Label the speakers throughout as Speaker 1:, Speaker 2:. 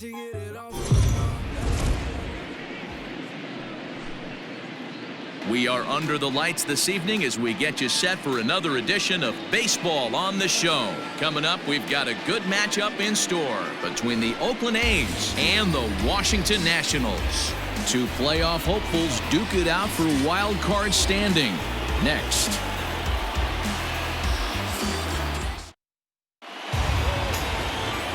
Speaker 1: We are under the lights this evening as we get you set for another edition of Baseball on the Show. Coming up, we've got a good matchup in store between the Oakland A's and the Washington Nationals. Two playoff hopefuls duke it out for wild card standing. Next.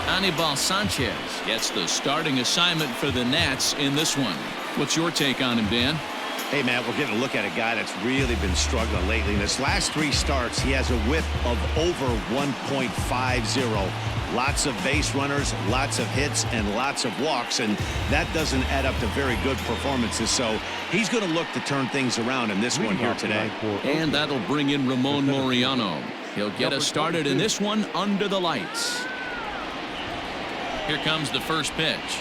Speaker 1: Anibal Sanchez gets the starting assignment for the Nats in this one. What's your take on him, Dan?
Speaker 2: Hey, Matt, we're getting a look at a guy that's really been struggling lately. In his last 3 starts, he has a whip of over 1.50. Lots of base runners, lots of hits, and lots of walks, and that doesn't add up to very good performances. So he's going to look to turn things around in this one here today.
Speaker 1: And that'll bring in Ramon Laureano. He'll get us started in this one under the lights. Here comes the first pitch.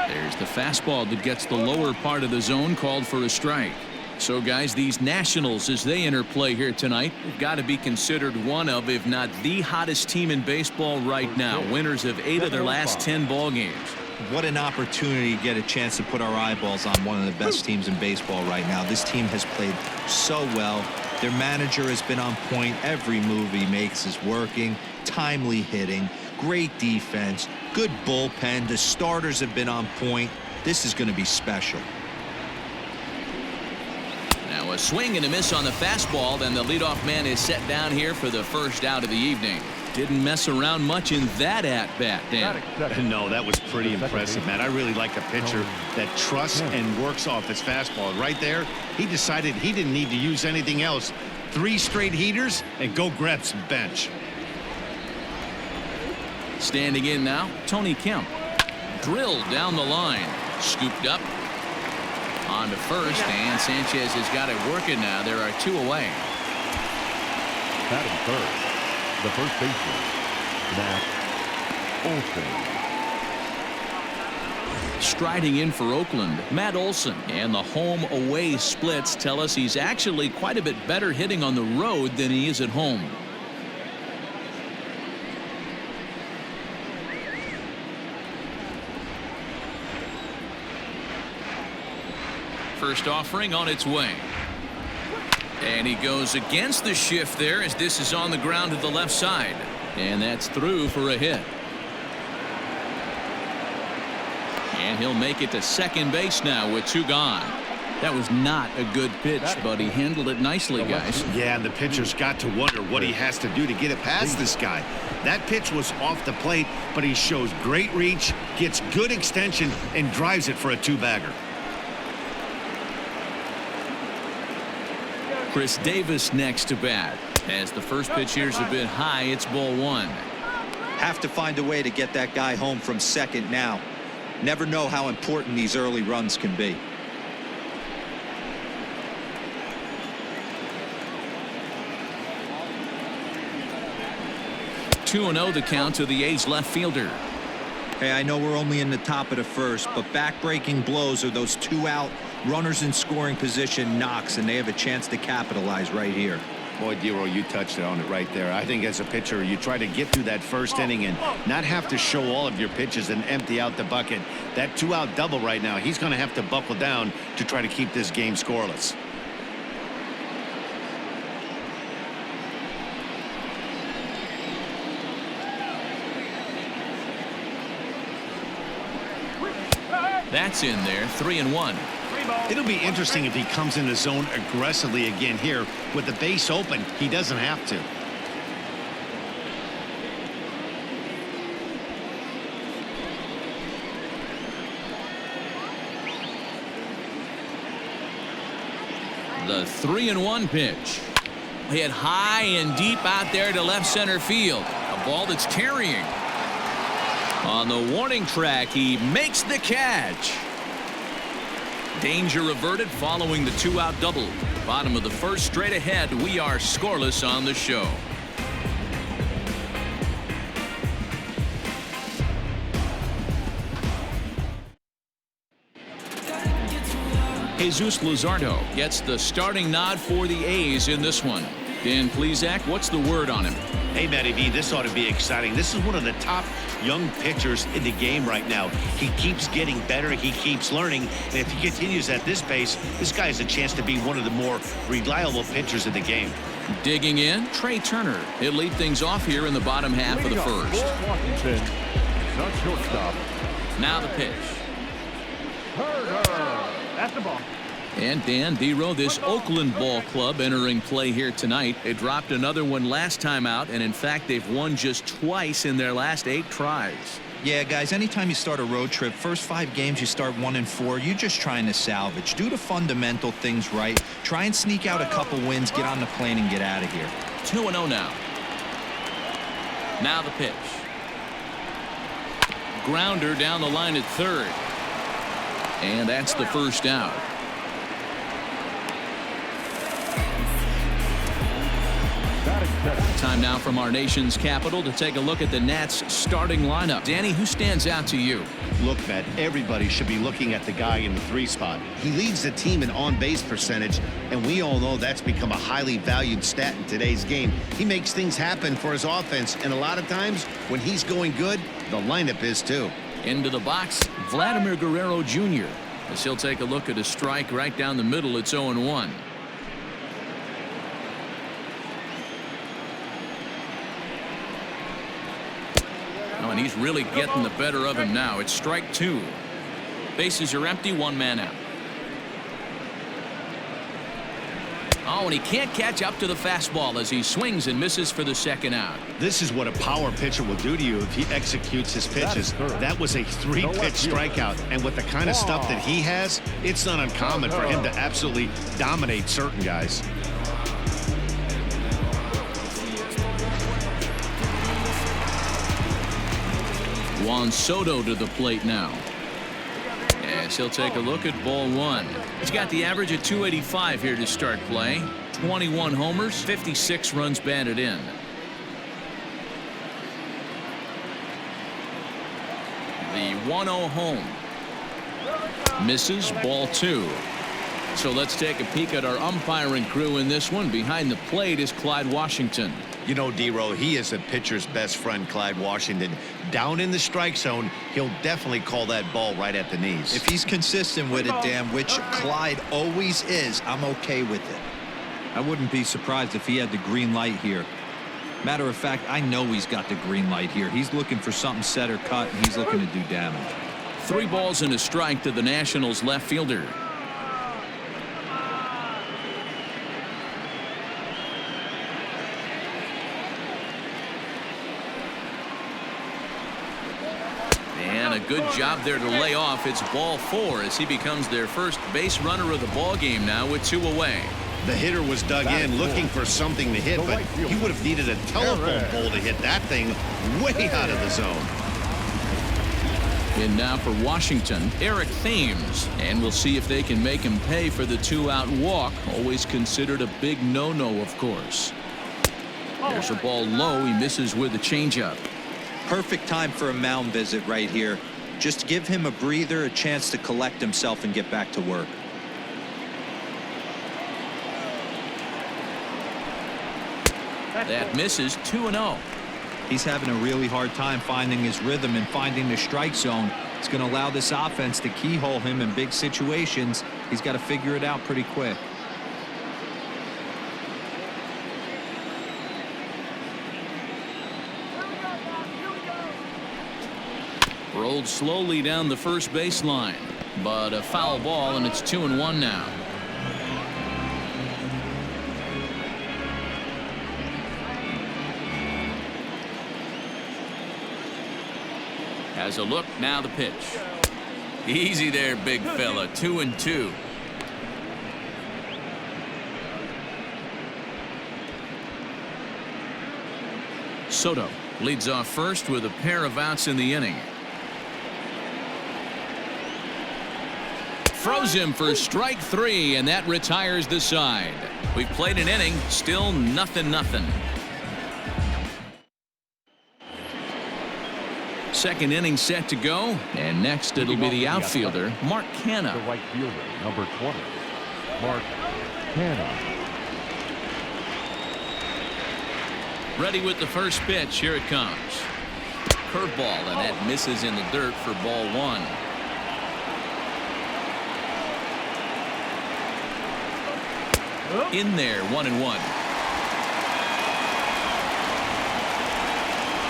Speaker 1: There's the fastball that gets the lower part of the zone, called for a strike. So, guys, these Nationals, as they enter play here tonight, have got to be considered one of, if not the hottest team in baseball right now. Winners of 8 of their last 10 ball games.
Speaker 3: What an opportunity to get a chance to put our eyeballs on one of the best teams in baseball right now. This team has played so well. Their manager has been on point. Every move he makes is working. Timely hitting. Great defense. Good bullpen. The starters have been on point. This is going to be special.
Speaker 1: Now a swing and a miss on the fastball. Then the leadoff man is set down here for the first out of the evening. Didn't mess around much in that at-bat, Dan.
Speaker 2: No, that was pretty impressive, man. I really like a pitcher that trusts and works off his fastball. Right there, he decided he didn't need to use anything else. 3 straight heaters and go grab some bench.
Speaker 1: Standing in now, Tony Kemp. Drilled down the line. Scooped up. On to first, and Sanchez has got it working now. There are 2 away.
Speaker 4: Batting first, the first baseman, Matt Olson.
Speaker 1: Striding in for Oakland, Matt Olson. And the home-away splits tell us he's actually quite a bit better hitting on the road than he is at home. First offering on its way. And he goes against the shift there as this is on the ground to the left side. And that's through for a hit. And he'll make it to second base now with 2 gone. That was not a good pitch, but he handled it nicely, guys.
Speaker 2: Yeah, and the pitcher's got to wonder what he has to do to get it past this guy. That pitch was off the plate, but he shows great reach, gets good extension, and drives it for a 2-bagger.
Speaker 1: Chris Davis next to bat. As the first pitch here's a bit high, it's ball 1.
Speaker 3: Have to find a way to get that guy home from second now. Never know how important these early runs can be.
Speaker 1: 2-0 the count to the A's left fielder.
Speaker 3: Hey, I know we're only in the top of the first, but back-breaking blows are those 2 out runners in scoring position knocks, and they have a chance to capitalize right here.
Speaker 2: Boy, Dero, you touched on it right there. I think as a pitcher, you try to get through that first inning and not have to show all of your pitches and empty out the bucket. That 2-out double right now, he's going to have to buckle down to try to keep this game scoreless.
Speaker 1: That's in there, 3-1.
Speaker 2: It'll be interesting if he comes in the zone aggressively again here. With the base open, he doesn't have to.
Speaker 1: The 3-1 pitch. Hit high and deep out there to left center field. A ball that's carrying. On the warning track, he makes the catch. Danger averted following the 2-out double. Bottom of the first, straight ahead. We are scoreless on the show. Jesus Luzardo gets the starting nod for the A's in this one. Dan Plesac, what's the word on him?
Speaker 2: Hey, Matty V, this ought to be exciting. This is one of the top young pitchers in the game right now. He keeps getting better. He keeps learning. And if he continues at this pace, this guy has a chance to be one of the more reliable pitchers in the game.
Speaker 1: Digging in, Trey Turner. He'll lead things off here in the bottom half of the first.
Speaker 4: Washington, not shortstop.
Speaker 1: Now the pitch.
Speaker 4: Turner. That's the ball.
Speaker 1: And Dan Dero, this Oakland ball club entering play here tonight. They dropped another one last time out, and in fact, they've won just twice in their last 8 tries.
Speaker 3: Yeah, guys, anytime you start a road trip, first 5 games you start 1-4, you're just trying to salvage. Do the fundamental things right. Try and sneak out a couple wins, get on the plane, and get out of here.
Speaker 1: 2-0 now. Now the pitch. Grounder down the line at third. And that's the first out. Time now from our nation's capital to take a look at the Nats starting lineup. Danny, who stands out to you?
Speaker 2: Look, Matt, everybody should be looking at the guy in the 3 spot. He leads the team in on-base percentage, and we all know that's become a highly valued stat in today's game. He makes things happen for his offense, and a lot of times when he's going good, the lineup is too.
Speaker 1: Into the box, Vladimir Guerrero Jr. As he'll take a look at a strike right down the middle. It's 0-1. Oh, and he's really getting the better of him now. It's strike 2. Bases are empty, 1 man out. Oh, and he can't catch up to the fastball as he swings and misses for the second out.
Speaker 2: This is what a power pitcher will do to you if he executes his pitches. That was a 3-pitch strikeout, and with the kind of stuff that he has, it's not uncommon for him to absolutely dominate certain guys.
Speaker 1: Juan Soto to the plate now. As he'll take a look at ball 1. He's got the average at 285 here to start play. 21 homers, 56 runs batted in. The 1-0 home. Misses, ball 2. So let's take a peek at our umpiring crew in this one. Behind the plate is Clyde Washington.
Speaker 2: You know, D-Row, he is a pitcher's best friend, Clyde Washington. Down in the strike zone, he'll definitely call that ball right at the knees.
Speaker 3: If he's consistent with it, Dan, which Clyde always is, I'm okay with it. I wouldn't be surprised if he had the green light here. Matter of fact, I know he's got the green light here. He's looking for something set or cut, and he's looking to do damage.
Speaker 1: 3 balls and a strike to the Nationals left fielder. And a good job there to lay off. It's ball 4 as he becomes their first base runner of the ball game now with 2 away.
Speaker 2: The hitter was dug in looking for something to hit, but he would have needed a telephone pole to hit that thing way out of the zone.
Speaker 1: And now for Washington, Eric Thames. And we'll see if they can make him pay for the 2-out walk. Always considered a big no-no, of course. There's a ball low. He misses with a changeup.
Speaker 3: Perfect time for a mound visit right here. Just give him a breather, a chance to collect himself and get back to work.
Speaker 1: That misses. 2-0.
Speaker 3: He's having a really hard time finding his rhythm and finding the strike zone. It's going to allow this offense to keyhole him in big situations. He's got to figure it out pretty quick.
Speaker 1: Rolled slowly down the first baseline, but a foul ball, and it's 2-1 now. Has a look, now the pitch. Easy there, big fella. 2-2. Soto leads off first with a pair of outs in the inning. Throws him for strike 3, and that retires the side. We've played an inning, still 0-0. Second inning set to go, and next it'll be the outfielder, Mark Canha.
Speaker 4: The right fielder, number 20, Mark Canha.
Speaker 1: Ready with the first pitch. Here it comes. Curveball, and that misses in the dirt for ball one. In there, 1-1.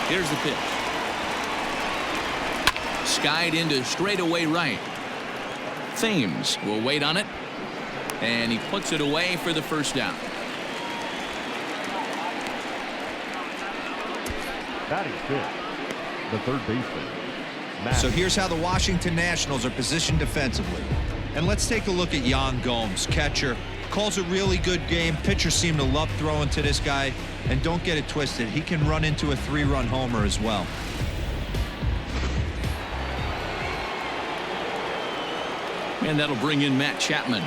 Speaker 1: Here's the pitch. Skied into straightaway right. Thames will wait on it, and he puts it away for the first down.
Speaker 4: Batting fifth, the third baseman.
Speaker 3: So here's how the Washington Nationals are positioned defensively. And let's take a look at Yan Gomes, catcher. Calls a really good game. Pitchers seem to love throwing to this guy. And don't get it twisted, he can run into a 3-run homer as well.
Speaker 1: And that'll bring in Matt Chapman.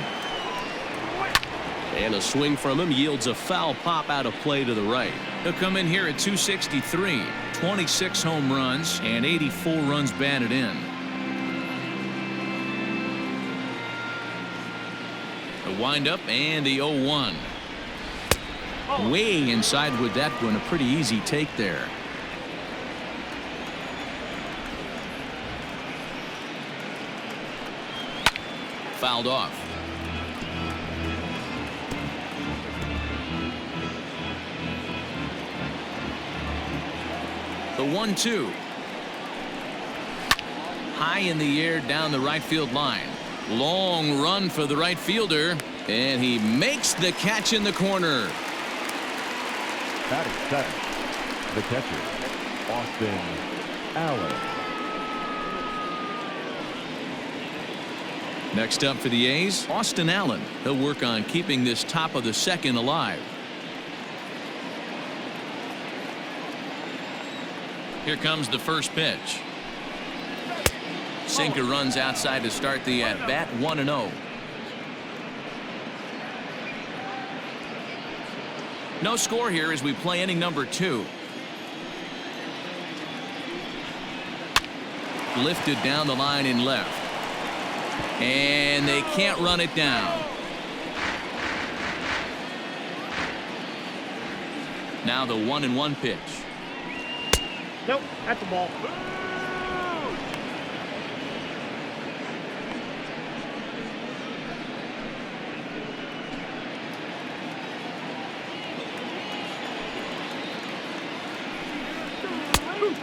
Speaker 1: And a swing from him yields a foul pop out of play to the right. He'll come in here at 263, 26 home runs, and 84 runs batted in. The windup and the 0-1. Way inside with that one. A pretty easy take there. Fouled off. The 1-2. High in the air down the right field line. Long run for the right fielder, and he makes the catch in the corner.
Speaker 4: Batting seventh, the catcher, Austin Allen.
Speaker 1: Next up for the A's, Austin Allen. He'll work on keeping this top of the second alive. Here comes the first pitch. Sinker runs outside to start the at-bat, 1-0. No score here as we play inning number 2. Lifted down the line in left. And they can't run it down. Now the 1-1 pitch.
Speaker 4: Nope, that's the ball.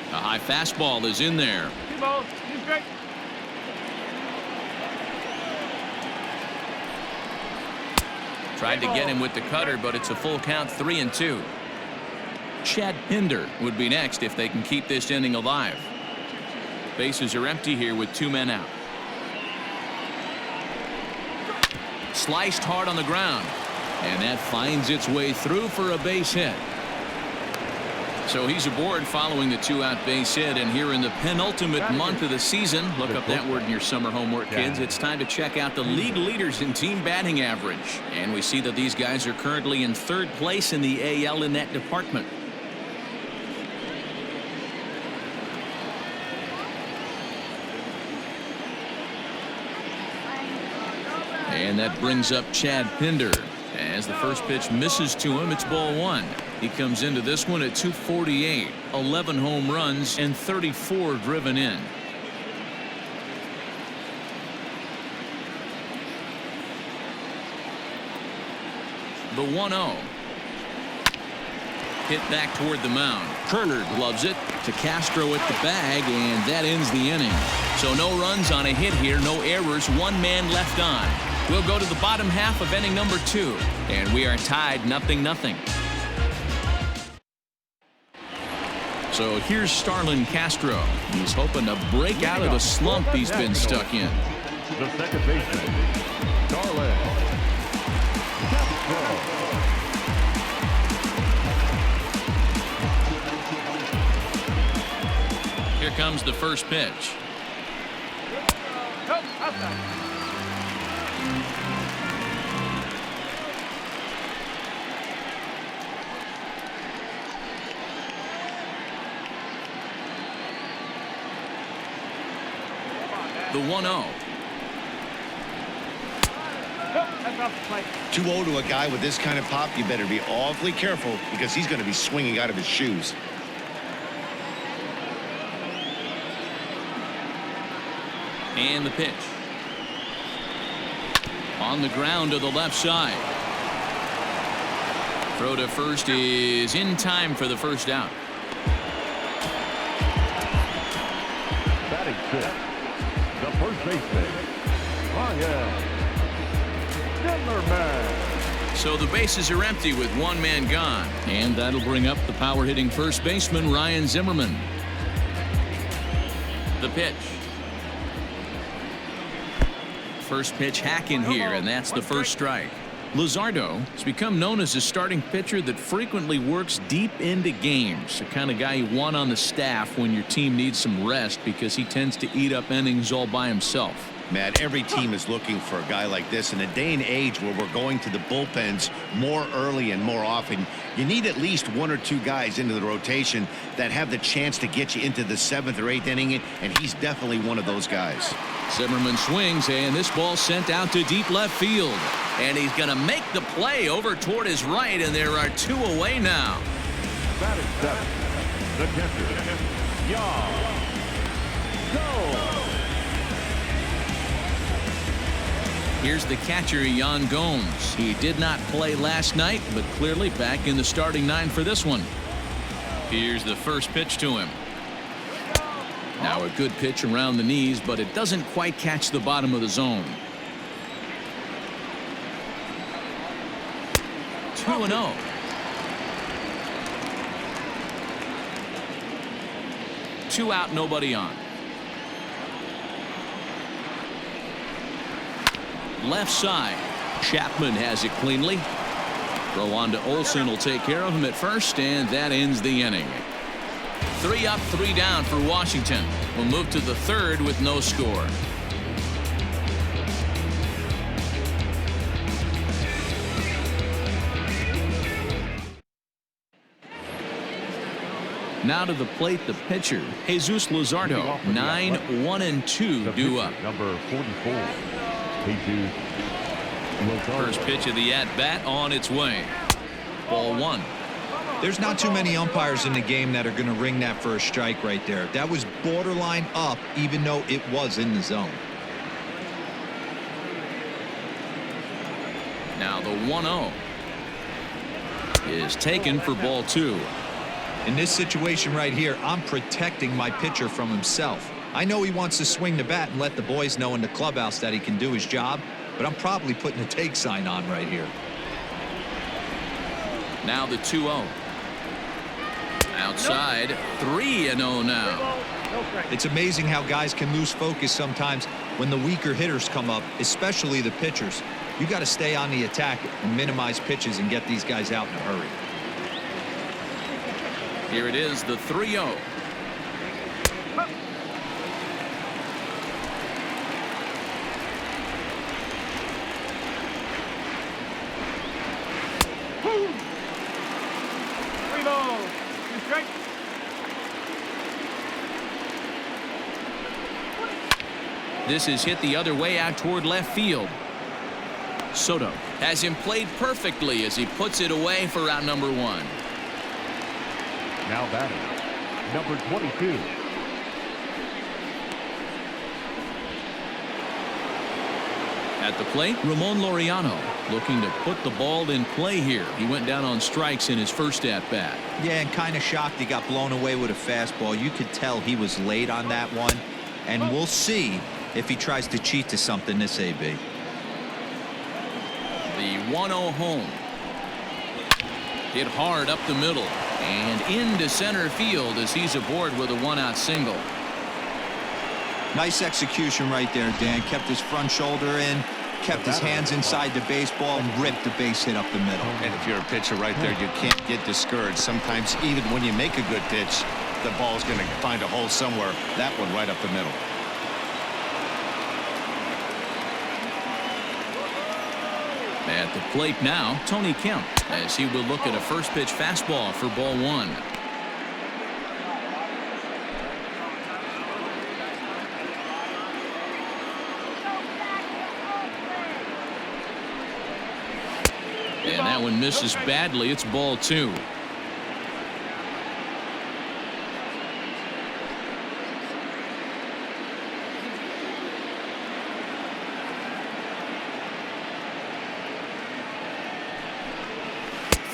Speaker 1: A high fastball is in there. Tried to get him with the cutter, but it's a full count, 3-2. Chad Pinder would be next if they can keep this inning alive. Bases are empty here with 2 men out. Sliced hard on the ground, and that finds its way through for a base hit. So he's aboard following the 2-out base hit, and here in the penultimate month of the season, look up that word in your summer homework, kids. It's time to check out the league leaders in team batting average, and we see that these guys are currently in 3rd place in the AL in that department. And that brings up Chad Pinder. As the first pitch misses to him, it's ball 1. He comes into this one at 248, 11 home runs and 34 driven in. The 1-0. Hit back toward the mound. Kerner gloves it to Castro at the bag, and that ends the inning. So no runs on a hit here, no errors, 1 man left on. We'll go to the bottom half of inning number 2, and we are tied 0-0. So here's Starlin Castro. He's hoping to break out of the slump he's been stuck in.
Speaker 4: The second baseman, Starlin Castro.
Speaker 1: Here comes the first pitch. The 1-0.
Speaker 2: 2-0 to a guy with this kind of pop, you better be awfully careful because he's going to be swinging out of his shoes.
Speaker 1: And the pitch. On the ground to the left side. Throw to first is in time for the first out.
Speaker 4: Batting fifth, the first baseman, Ryan Zimmerman.
Speaker 1: So the bases are empty with one man gone. And that'll bring up the power-hitting first baseman, Ryan Zimmerman. The pitch. First pitch hack in here, and that's the first strike. Luzardo has become known as a starting pitcher that frequently works deep into games. The kind of guy you want on the staff when your team needs some rest because he tends to eat up innings all by himself.
Speaker 2: Matt, every team is looking for a guy like this. In a day and age where we're going to the bullpens more early and more often, you need at least one or two guys into the rotation that have the chance to get you into the 7th or 8th inning, and he's definitely one of those guys.
Speaker 1: Zimmerman swings, and this ball sent out to deep left field. And he's going to make the play over toward his right, and there are two away now.
Speaker 4: Batting seventh, the catcher, Jan Gomes.
Speaker 1: Here's the catcher, Jan Gomes. He did not play last night, but clearly back in the starting 9 for this one. Here's the first pitch to him. Now a good pitch around the knees, but it doesn't quite catch the bottom of the zone. 2-0. Two out, nobody on. Left side. Chapman has it cleanly. Throw on to Olsen will take care of him at first, and that ends the inning. 3 up, 3 down for Washington. We'll move to the 3rd with no score. Now to the plate, the pitcher, Jesus Luzardo. 9-1-2 due up.
Speaker 4: Number 44, Jesus Luzardo.
Speaker 1: First pitch of the at-bat on its way. Ball 1.
Speaker 3: There's not too many umpires in the game that are going to ring that first strike right there. That was borderline up, even though it was in the zone.
Speaker 1: Now the 1-0 is taken for ball 2.
Speaker 3: In this situation right here, I'm protecting my pitcher from himself. I know he wants to swing the bat and let the boys know in the clubhouse that he can do his job, but I'm probably putting a take sign on right here.
Speaker 1: Now the 2-0. Outside, 3-0 now.
Speaker 3: It's amazing how guys can lose focus sometimes when the weaker hitters come up, especially the pitchers. You got to stay on the attack and minimize pitches and get these guys out in a hurry.
Speaker 1: Here it is, the 3-0. This is hit the other way out toward left field. Soto has him played perfectly as he puts it away for out number 1.
Speaker 4: Now batting, number 22.
Speaker 1: At the plate, Ramon Laureano looking to put the ball in play here. He went down on strikes in his first at-bat.
Speaker 3: Yeah, and kind of shocked he got blown away with a fastball. You could tell he was late on that one, and we'll see if he tries to cheat to something this AB.
Speaker 1: The 1-0 home. Hit hard up the middle and into center field as he's aboard with a 1-out single.
Speaker 3: Nice execution right there, Dan. Kept his front shoulder in, kept his hands inside the baseball, and ripped the base hit up the middle.
Speaker 2: And if you're a pitcher right there, you can't get discouraged. Sometimes even when you make a good pitch, the ball's going to find a hole somewhere. That one right up the middle.
Speaker 1: At the plate now, Tony Kemp, as he will look at a first pitch fastball for ball 1. that one misses badly. It's ball 2.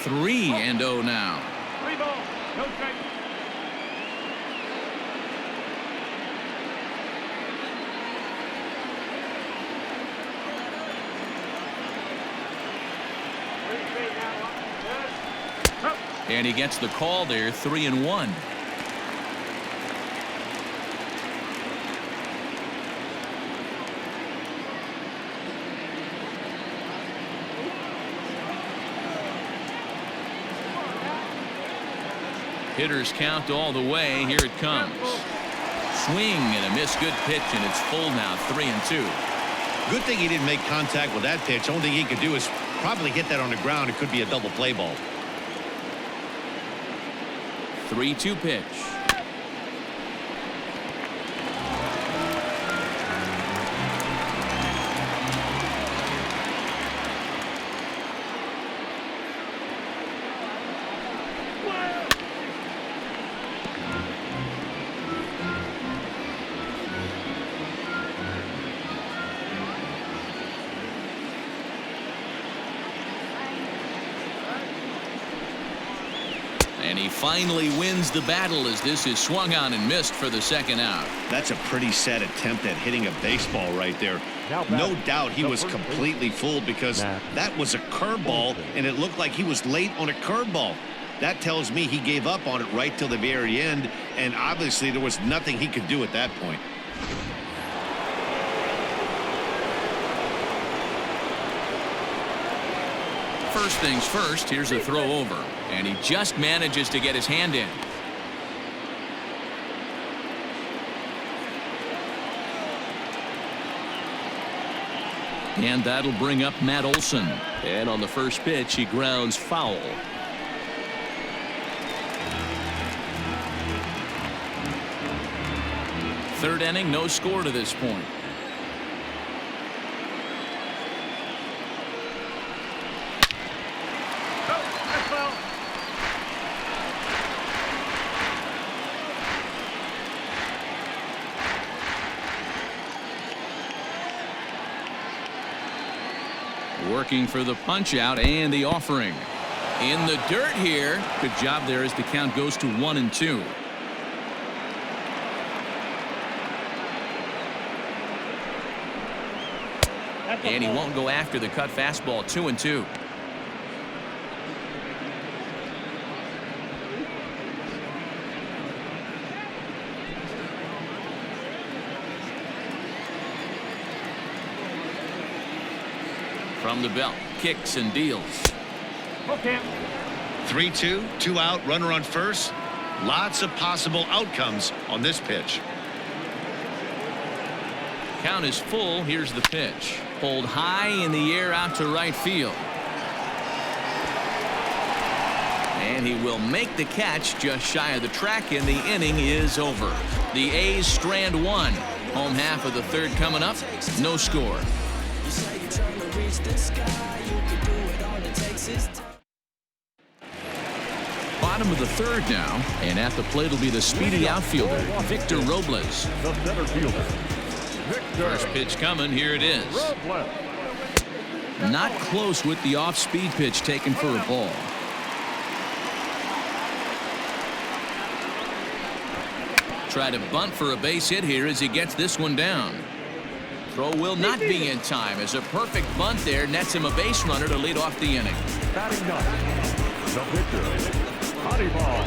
Speaker 1: Three and 0 now.
Speaker 4: 3 balls, no strikes.
Speaker 1: And he gets the call there, 3 and 1. Hitters count all the way. Here it comes. Swing and a miss. Good pitch, and it's full now, 3 and 2.
Speaker 2: Good thing he didn't make contact with that pitch. Only thing he could do is probably hit that on the ground. It could be a double play ball.
Speaker 1: 3-2 pitch. And he finally wins the battle as this is swung on and missed for the second out.
Speaker 2: That's a pretty sad attempt at hitting a baseball right there. No doubt he was completely fooled because that was a curveball and it looked like he was late on a curveball. That tells me he gave up on it right till the very end, and obviously there was nothing he could do at that point.
Speaker 1: First things first, here's a throw over, and he just manages to get his hand in. And that'll bring up Matt Olson. And on the first pitch, he grounds foul. Third inning, no score to this point. Working for the punch out and the offering. In the dirt here. Good job there as the count goes to 1 and 2. And he won't go after the cut fastball. 2 and 2. From the belt, kicks and deals.
Speaker 4: Okay.
Speaker 2: 3-2, 2 out, runner on first. Lots of possible outcomes on this pitch.
Speaker 1: Count is full. Here's the pitch. Pulled high in the air out to right field. And he will make the catch just shy of the track, and the inning is over. The A's strand 1. Home half of the third coming up. No score. Bottom of the third now, and at the plate will be the speedy outfielder, Victor Robles.
Speaker 4: The center fielder, Victor.
Speaker 1: First pitch coming. Here it is. Not close with the off-speed pitch taken for a ball. Try to bunt for a base hit here as he gets this one down. Throw will not be in time as a perfect bunt there nets him a base runner to lead off the inning.
Speaker 4: Batting ninth, the pitcher, Anibal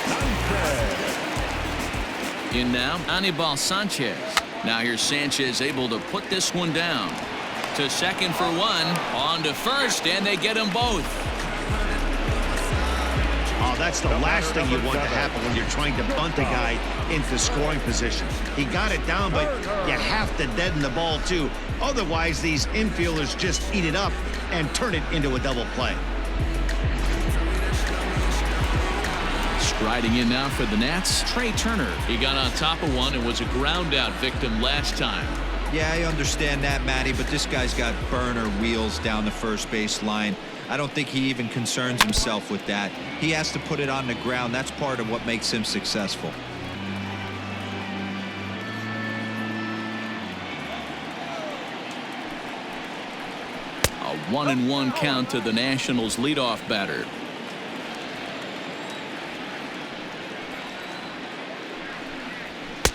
Speaker 4: Sanchez.
Speaker 1: In now, Anibal Sanchez. Now here's Sanchez able to put this one down. To second for one, on to first, and they get them both.
Speaker 2: Oh, that's the last thing you want to happen when you're trying to bunt a guy into scoring position. He got it down, but you have to deaden the ball too. Otherwise, these infielders just eat it up and turn it into a double play.
Speaker 1: Striding in now for the Nats, Trey Turner. He got on top of one and was a ground out victim last time.
Speaker 3: Yeah, I understand that, Matty, but this guy's got burner wheels down the first base line. I don't think he even concerns himself with that. He has to put it on the ground. That's part of what makes him successful.
Speaker 1: A 1-1 count to the Nationals leadoff batter.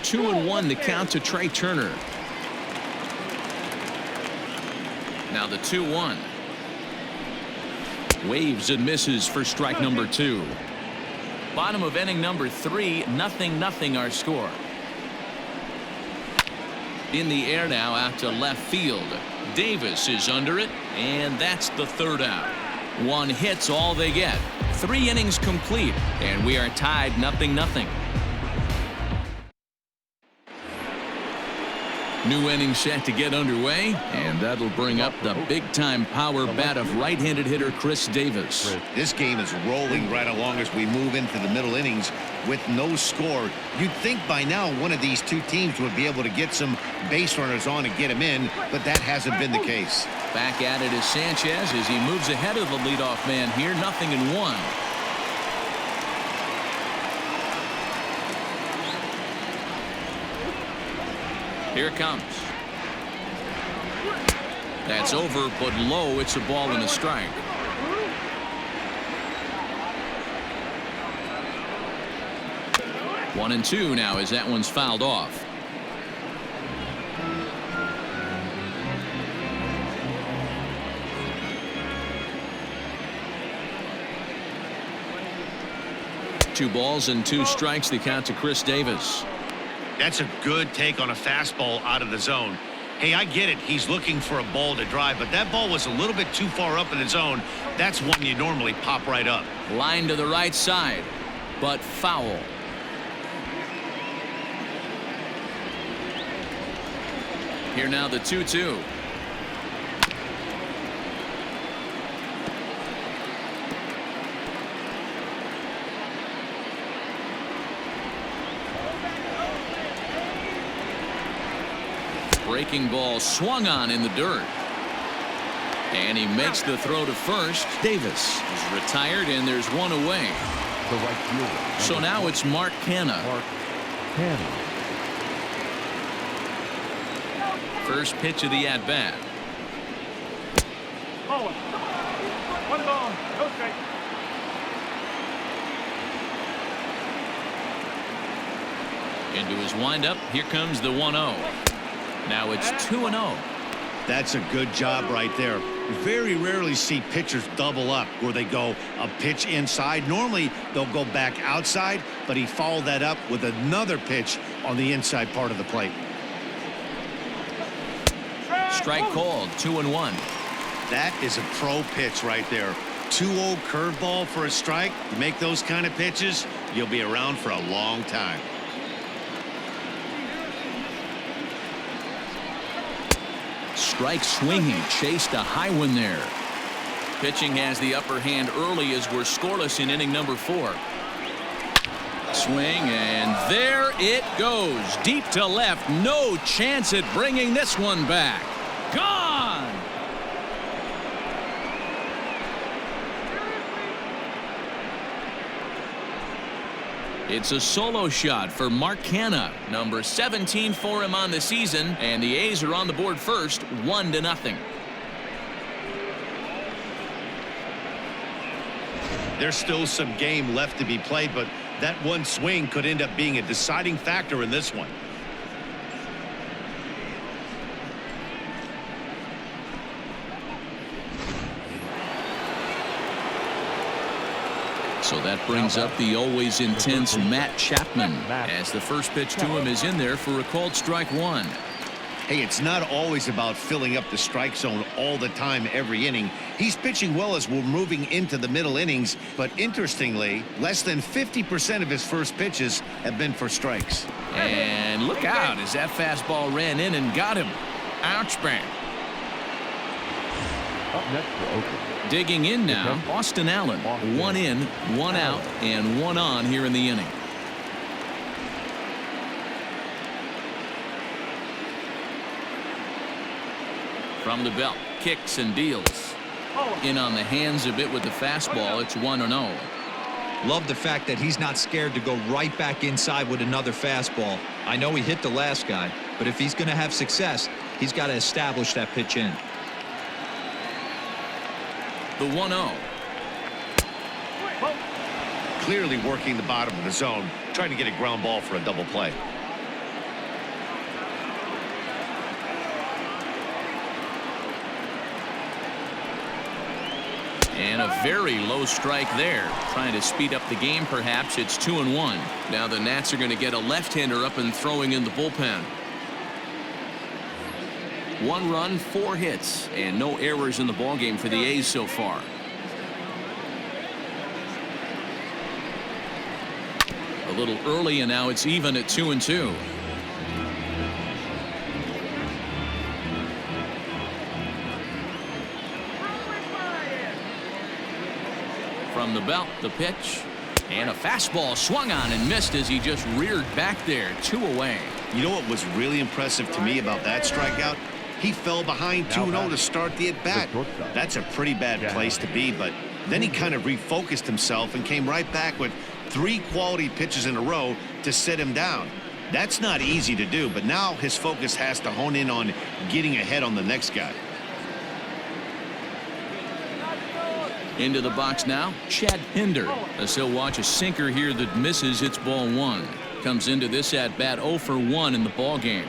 Speaker 1: Two and one the count to Trey Turner. Now the 2-1. Waves and misses for strike number 2. Bottom of inning number 3, 0-0 our score. In the air now out to left field. Davis is under it, and that's the third out. 1 hit's all they get. 3 innings complete, and we are tied 0-0. New inning set to get underway, and that'll bring up the big-time power bat of right-handed hitter Chris Davis.
Speaker 2: This game is rolling right along as we move into the middle innings with no score. You'd think by now one of these two teams would be able to get some base runners on and get them in, but that hasn't been the case.
Speaker 1: Back at it is Sanchez as he moves ahead of the leadoff man here, 0-1. Here it comes. That's over, but low. It's a ball and a strike. One and two now as that one's fouled off. Two balls and 2 strikes the count to Chris Davis.
Speaker 2: That's a good take on a fastball out of the zone. Hey, I get it. He's looking for a ball to drive, but that ball was a little bit too far up in the zone. That's one you normally pop right up.
Speaker 1: Line to the right side, but foul. Here now the 2-2. Breaking ball swung on in the dirt. And he makes the throw to first. Davis is retired, and there's one away.
Speaker 4: The right fielder.
Speaker 1: So now it's Mark Canha.
Speaker 4: Mark Canha.
Speaker 1: First pitch of the at-bat.
Speaker 4: Oh, 1 ball, no strike.
Speaker 1: Into his windup. Here comes the 1-0. Now it's 2-0.
Speaker 2: That's a good job right there. Very rarely see pitchers double up where they go a pitch inside. Normally they'll go back outside, but he followed that up with another pitch on the inside part of the plate.
Speaker 1: Strike called. 2-1.
Speaker 2: That is a pro pitch right there. 2-0 curveball for a strike. You make those kind of pitches, you'll be around for a long time.
Speaker 1: Strike swinging, chased a high one there. Pitching has the upper hand early as we're scoreless in inning number 4. Swing, and there it goes. Deep to left. No chance at bringing this one back. Gone! It's a solo shot for Mark Canha, number 17 for him on the season, and the A's are on the board first, 1-0.
Speaker 2: There's still some game left to be played, but that one swing could end up being a deciding factor in this one.
Speaker 1: So that brings up the always intense Matt Chapman as the first pitch to him is in there for a called strike 1.
Speaker 2: Hey, it's not always about filling up the strike zone all the time every inning. He's pitching well as we're moving into the middle innings, but interestingly, less than 50% of his first pitches have been for strikes.
Speaker 1: And look out as that fastball ran in and got him. Ouch, bang.
Speaker 4: Up next for Oakland.
Speaker 1: Digging in now, Austin Allen. 1 in, 1 out, and 1 on here in the inning. From the belt, kicks and deals. In on the hands a bit with the fastball. It's 1-0.
Speaker 3: Love the fact that he's not scared to go right back inside with another fastball. I know he hit the last guy, but if he's going to have success, he's got to establish that pitch in.
Speaker 1: The 1-0.
Speaker 2: Clearly working the bottom of the zone, trying to get a ground ball for a double play.
Speaker 1: And a very low strike there. Trying to speed up the game, perhaps. It's 2-1. Now the Nats are going to get a left-hander up and throwing in the bullpen. 1 run, 4 hits, and no errors in the ballgame for the A's so far. A little early, and now it's even at 2-2. From the belt, the pitch, and a fastball swung on and missed as he just reared back there. 2 away.
Speaker 2: You know what was really impressive to me about that strikeout? He fell behind 2-0 to start the at-bat. That's a pretty bad place to be, but then he kind of refocused himself and came right back with 3 quality pitches in a row to sit him down. That's not easy to do, but now his focus has to hone in on getting ahead on the next guy.
Speaker 1: Into the box now, Chad Pinder, as he'll watch a sinker here that misses. It's ball 1. Comes into this at bat 0 for 1 in the ball game.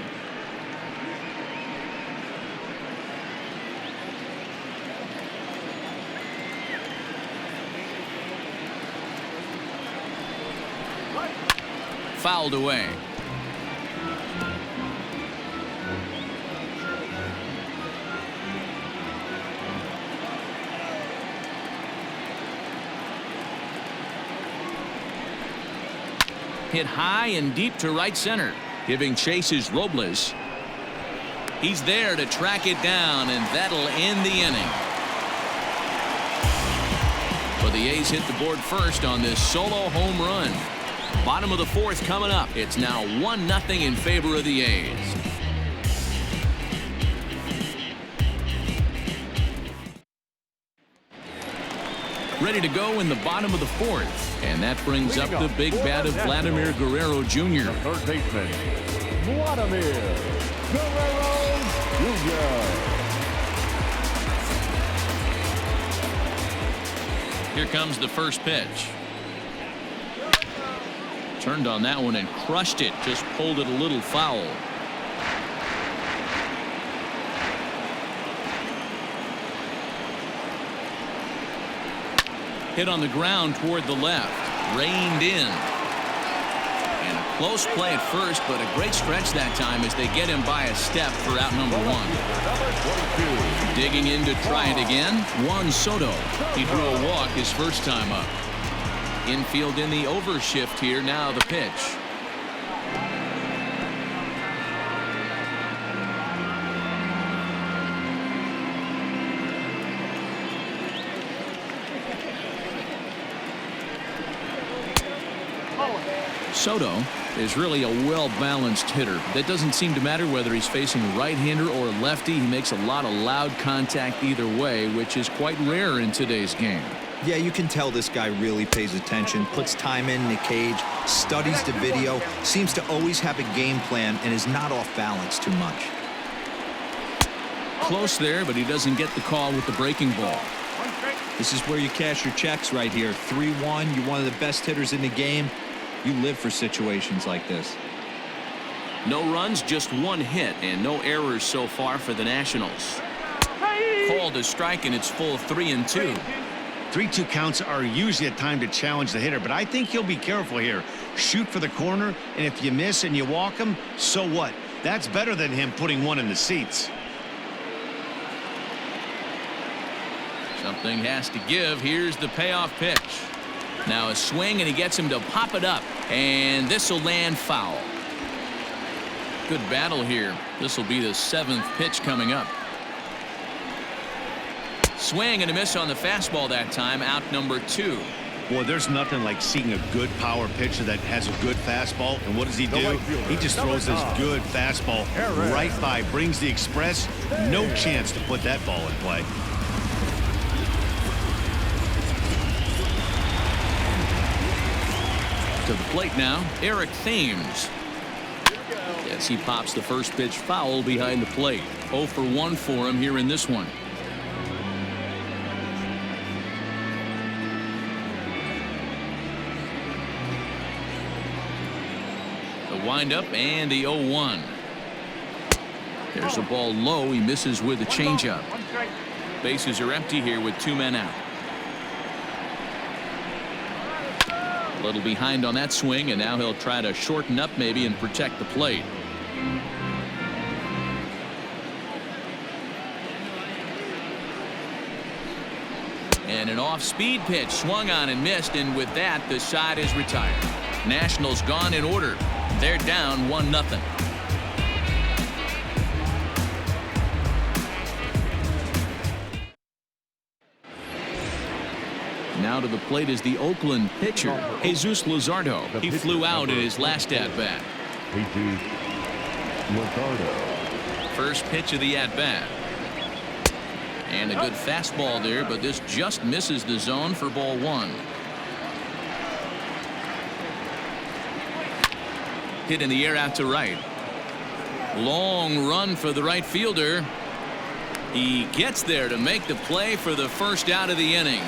Speaker 1: Fouled away. Hit high and deep to right center. Giving chase is Robles. He's there to track it down, and that'll end the inning. But the A's hit the board first on this solo home run. Bottom of the 4th coming up. It's now 1-0 in favor of the A's. Ready to go in the bottom of the 4th. And that brings up the big bat of Vladimir Guerrero Jr.
Speaker 4: Third baseman, Vladimir Guerrero Jr.
Speaker 1: Here comes the first pitch. Turned on that one and crushed it. Just pulled it a little foul. Hit on the ground toward the left. Reined in. And a close play at first, but a great stretch that time as they get him by a step for out number 1. Digging in to try it again, Juan Soto. He drew a walk his first time up. Infield in the overshift here. Now the pitch. Soto is really a well-balanced hitter. That doesn't seem to matter whether he's facing a right-hander or a lefty. He makes a lot of loud contact either way, which is quite rare in today's game.
Speaker 3: Yeah, you can tell this guy really pays attention, puts time in the cage, studies the video, seems to always have a game plan, and is not off balance too much.
Speaker 1: Close there, but he doesn't get the call with the breaking ball.
Speaker 3: This is where you cash your checks right here. 3-1, you're one of the best hitters in the game. You live for situations like this.
Speaker 1: No runs, just 1 hit, and no errors so far for the Nationals. Called a strike, and it's full 3-2.
Speaker 2: 3-2 counts are usually a time to challenge the hitter, but I think he'll be careful here. Shoot for the corner, and if you miss and you walk him, so what? That's better than him putting one in the seats.
Speaker 1: Something has to give. Here's the payoff pitch. Now a swing, and he gets him to pop it up, and this will land foul. Good battle here. This will be the 7th pitch coming up. Swing and a miss on the fastball that time. Out number 2.
Speaker 2: Boy, there's nothing like seeing a good power pitcher that has a good fastball. And what does he do? He just throws this good fastball right by, brings the express. No chance to put that ball in play.
Speaker 1: To the plate now, Eric Thames. As he pops the first pitch foul behind the plate. 0 for 1 for him here in this one. Windup and the 0-1. There's a ball low. He misses with a changeup. Bases are empty here with 2 men out. A little behind on that swing, and now he'll try to shorten up maybe and protect the plate. And an off-speed pitch swung on and missed, and with that the side is retired. Nationals gone in order. They're down 1-0. Now to the plate is the Oakland pitcher, Jesus Luzardo. He flew out in his last at-bat. First pitch of the at-bat. And a good fastball there, but this just misses the zone for ball 1. Hit in the air out to right. Long run for the right fielder. He gets there to make the play for the first out of the inning.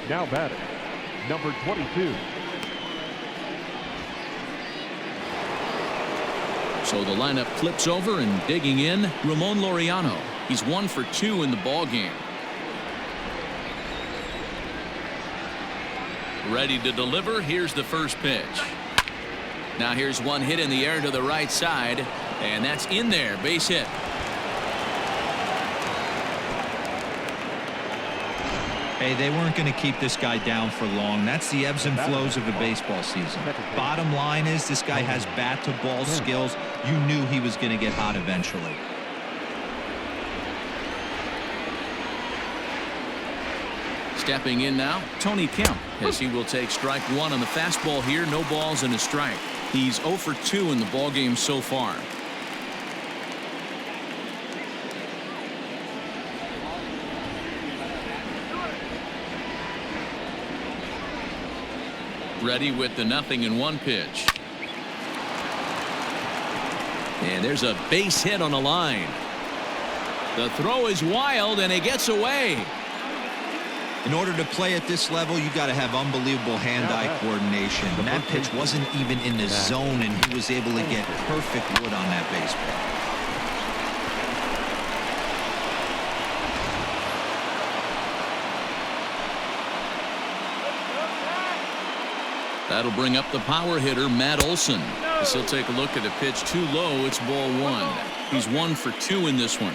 Speaker 4: Now batting, number 22.
Speaker 1: So the lineup flips over, and digging in, Ramon Laureano. He's 1 for 2 in the ball game. Ready to deliver. Here's the first pitch. Now here's one hit in the air to the right side, and that's in there. Base hit.
Speaker 3: Hey, they weren't going to keep this guy down for long. That's the ebbs and flows of a baseball season. Bottom line is this guy has bat to ball skills. You knew he was going to get hot eventually.
Speaker 1: Stepping in now, Tony Kemp, as he will take strike 1 on the fastball here. No balls and a strike. He's 0 for 2 in the ballgame so far. Ready with the 0-1 pitch. And there's a base hit on the line. The throw is wild, and he gets away.
Speaker 3: In order to play at this level, you got to have unbelievable hand-eye coordination. And that pitch wasn't even in the zone, and he was able to get perfect wood on that baseball.
Speaker 1: That'll bring up the power hitter, Matt Olson. As he'll take a look at a pitch too low. It's ball 1. He's 1 for 2 in this one.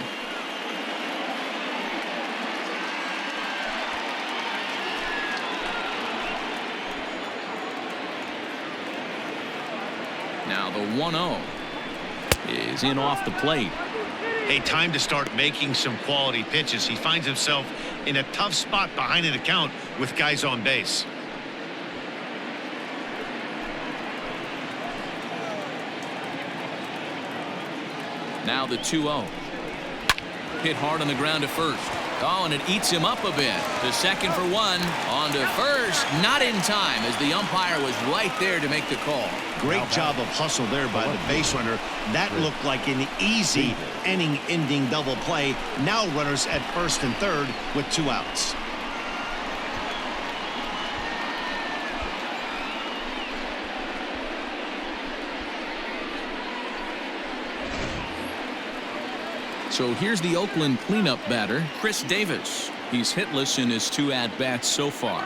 Speaker 1: Now the 1-0 is in off the plate.
Speaker 2: Hey, time to start making some quality pitches. He finds himself in a tough spot behind an account with guys on base.
Speaker 1: Now the 2-0. Hit hard on the ground to first. Oh, and it eats him up a bit. To second for 1. On to first. Not in time, as the umpire was right there to make the call.
Speaker 2: Great job of hustle there by the base runner. That looked like an easy inning-ending double play. Now runners at first and third with 2 outs.
Speaker 1: So here's the Oakland cleanup batter, Chris Davis. He's hitless in his 2 at-bats so far.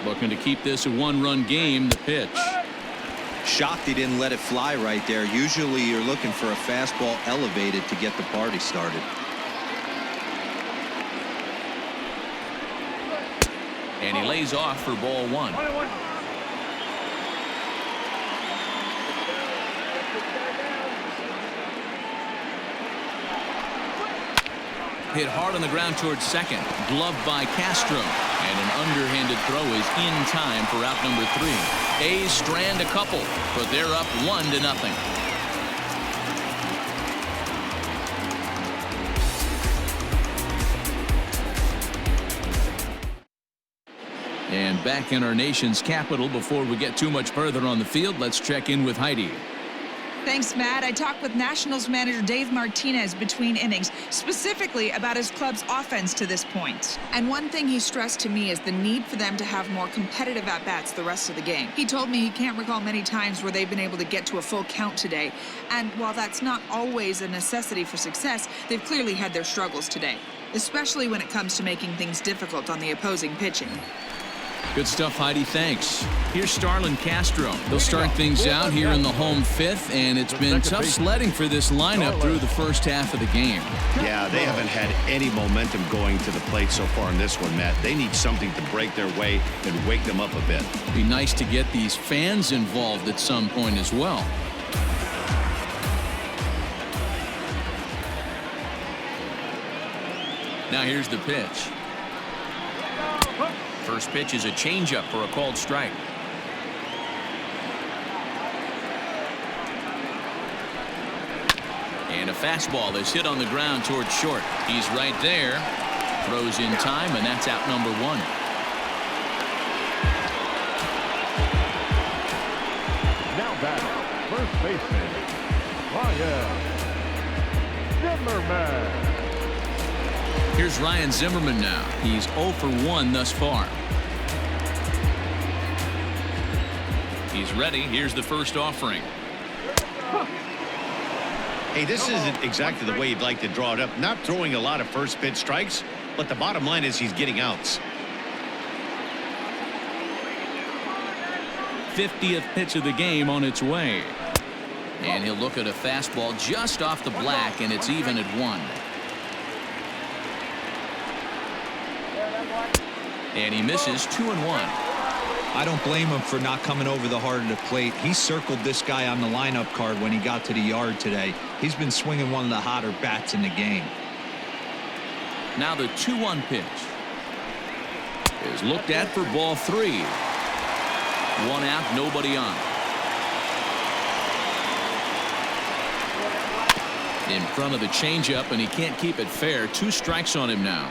Speaker 1: Looking to keep this a 1-run game. The pitch.
Speaker 3: Shocked he didn't let it fly right there. Usually you're looking for a fastball elevated to get the party started.
Speaker 1: And he lays off for ball 1. hit hard on the ground towards second. Gloved by Castro. And an underhanded throw is in time for out number 3. A's strand a couple, but they're up 1-0. And back in our nation's capital, before we get too much further on the field, let's check in with Heidi.
Speaker 5: Thanks, Matt. I talked with Nationals manager Dave Martinez between innings, specifically about his club's offense to this point. And one thing he stressed to me is the need for them to have more competitive at-bats the rest of the game. He told me he can't recall many times where they've been able to get to a full count today. And while that's not always a necessity for success, they've clearly had their struggles today, especially when it comes to making things difficult on the opposing pitching.
Speaker 1: Good stuff, Heidi. Thanks. Here's Starlin Castro. They'll start things out here in the home 5th, and it's been tough sledding for this lineup through the first half of the game.
Speaker 2: Yeah, they haven't had any momentum going to the plate so far in this one, Matt. They need something to break their way and wake them up a bit.
Speaker 1: Be nice to get these fans involved at some point as well. Now here's the pitch. First pitch is a changeup for a called strike. And a fastball is hit on the ground towards short. He's right there. Throws in time, and that's out number 1.
Speaker 4: Now batting, first baseman, Ryan Zimmerman.
Speaker 1: Here's Ryan Zimmerman now. He's 0 for 1 thus far. He's ready. Here's the first offering.
Speaker 2: Hey, this isn't exactly the way you'd like to draw it up. Not throwing a lot of first pitch strikes, but the bottom line is he's getting outs.
Speaker 1: 50th pitch of the game on its way. And he'll look at a fastball just off the black, and it's even at 1. And he misses 2-1.
Speaker 3: I don't blame him for not coming over the heart of the plate. He circled this guy on the lineup card when he got to the yard today. He's been swinging one of the hotter bats in the game.
Speaker 1: Now the 2-1 pitch is looked at for ball 3. 1 out, nobody on. In front of the changeup, and he can't keep it fair. 2 strikes on him now.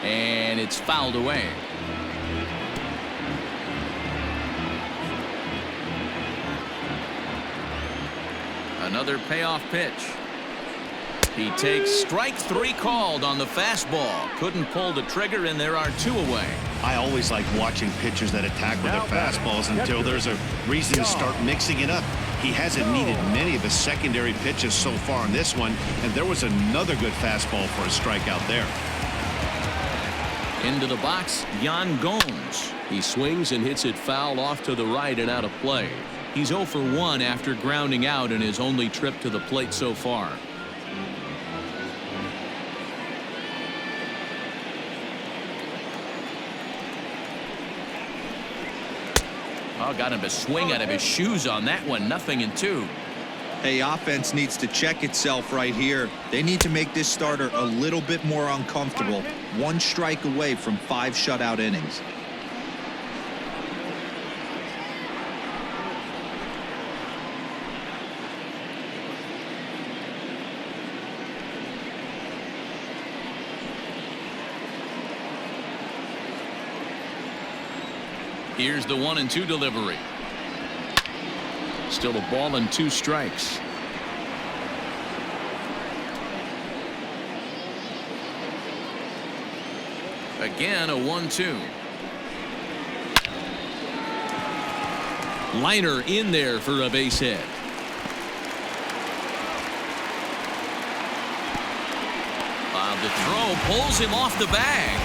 Speaker 1: And it's fouled away. Another payoff pitch. He takes strike 3 called on the fastball. Couldn't pull the trigger, and there are 2 away.
Speaker 2: I always like watching pitchers that attack with their fastballs until there's a reason to start mixing it up. He hasn't needed many of his secondary pitches so far in this one, and there was another good fastball for a strikeout there.
Speaker 1: Into the box, Yan Gomes. He swings and hits it foul off to the right and out of play. He's 0 for 1 after grounding out in his only trip to the plate so far. Oh, got him to swing out of his shoes on that one. 0-2.
Speaker 3: Hey, offense needs to check itself right here. They need to make this starter a little bit more uncomfortable. 1 strike away from 5 shutout innings.
Speaker 1: Here's the 1-2 delivery. Still a ball and 2 strikes. Again, a 1-2. Liner in there for a base hit. The throw pulls him off the bag.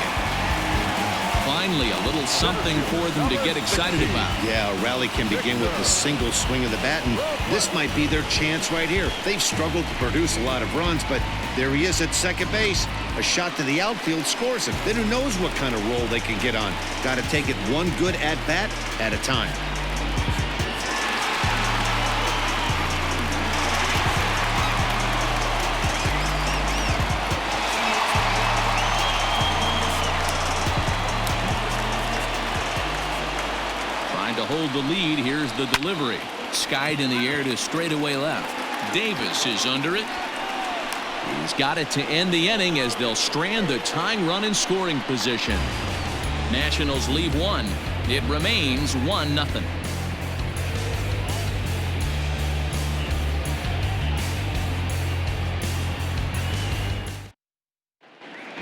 Speaker 1: Finally, a little something for them to get excited about.
Speaker 2: Yeah, a rally can begin with a single swing of the bat, and this might be their chance right here. They've struggled to produce a lot of runs, but there he is at second base. A shot to the outfield scores him. Then who knows what kind of roll they can get on. Got to take it one good at-bat at a time.
Speaker 1: To hold the lead, here's the delivery. Skied in the air to straightaway left. Davis is under it. He's got it to end the inning as they'll strand the tying run in scoring position. Nationals lead one. It remains 1-0.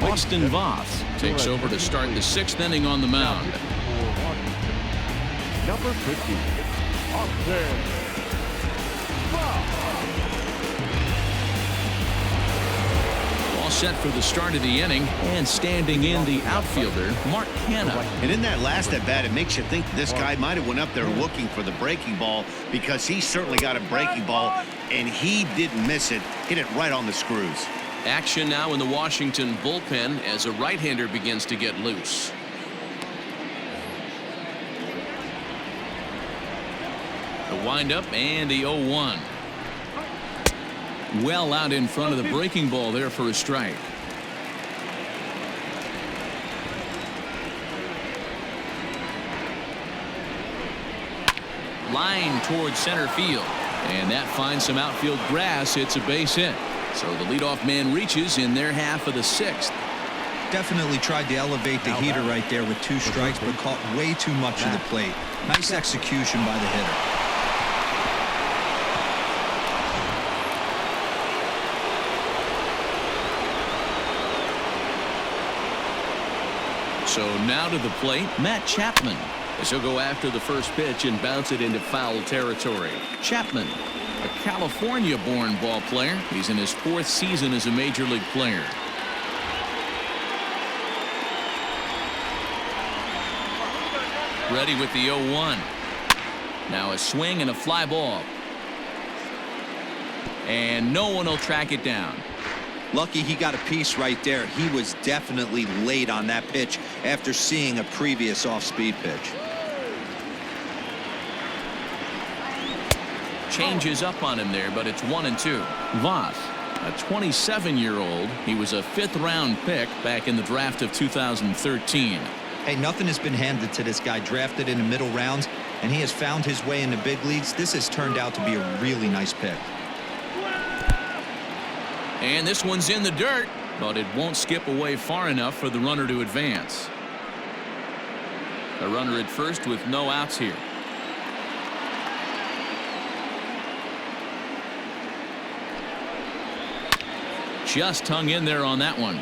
Speaker 1: Austin Voth takes over to start the 6th inning on the mound.
Speaker 4: Number 50, Austin Voth.
Speaker 1: All set for the start of the inning, and standing in the outfielder, Mark Hanna.
Speaker 2: And in that last at-bat, it makes you think this guy might have went up there looking for the breaking ball, because he certainly got a breaking ball, and he didn't miss it. Hit it right on the screws.
Speaker 1: Action now in the Washington bullpen as a right-hander begins to get loose. The windup and the 0-1. Well out in front of the breaking ball there for a strike. Line towards center field, and that finds some outfield grass. It's a base hit, so the leadoff man reaches in their half of the 6th.
Speaker 3: Definitely tried to elevate the heater right there with 2 strikes, but caught way too much of the plate. Nice execution by the hitter.
Speaker 1: So now to the plate, Matt Chapman, as he'll go after the first pitch and bounce it into foul territory. Chapman, a California-born ball player. He's in his 4th season as a major league player. Ready with the 0-1. Now a swing and a fly ball. And no one will track it down.
Speaker 3: Lucky he got a piece right there. He was definitely late on that pitch after seeing a previous off-speed pitch.
Speaker 1: Changes up on him there, but it's 1-2. Voth, a 27-year-old. He was a 5th-round pick back in the draft of 2013.
Speaker 3: Hey, nothing has been handed to this guy. Drafted in the middle rounds, and he has found his way in the big leagues. This has turned out to be a really nice pick.
Speaker 1: And this one's in the dirt, but it won't skip away far enough for the runner to advance. A runner at first with no outs here. Just hung in there on that one.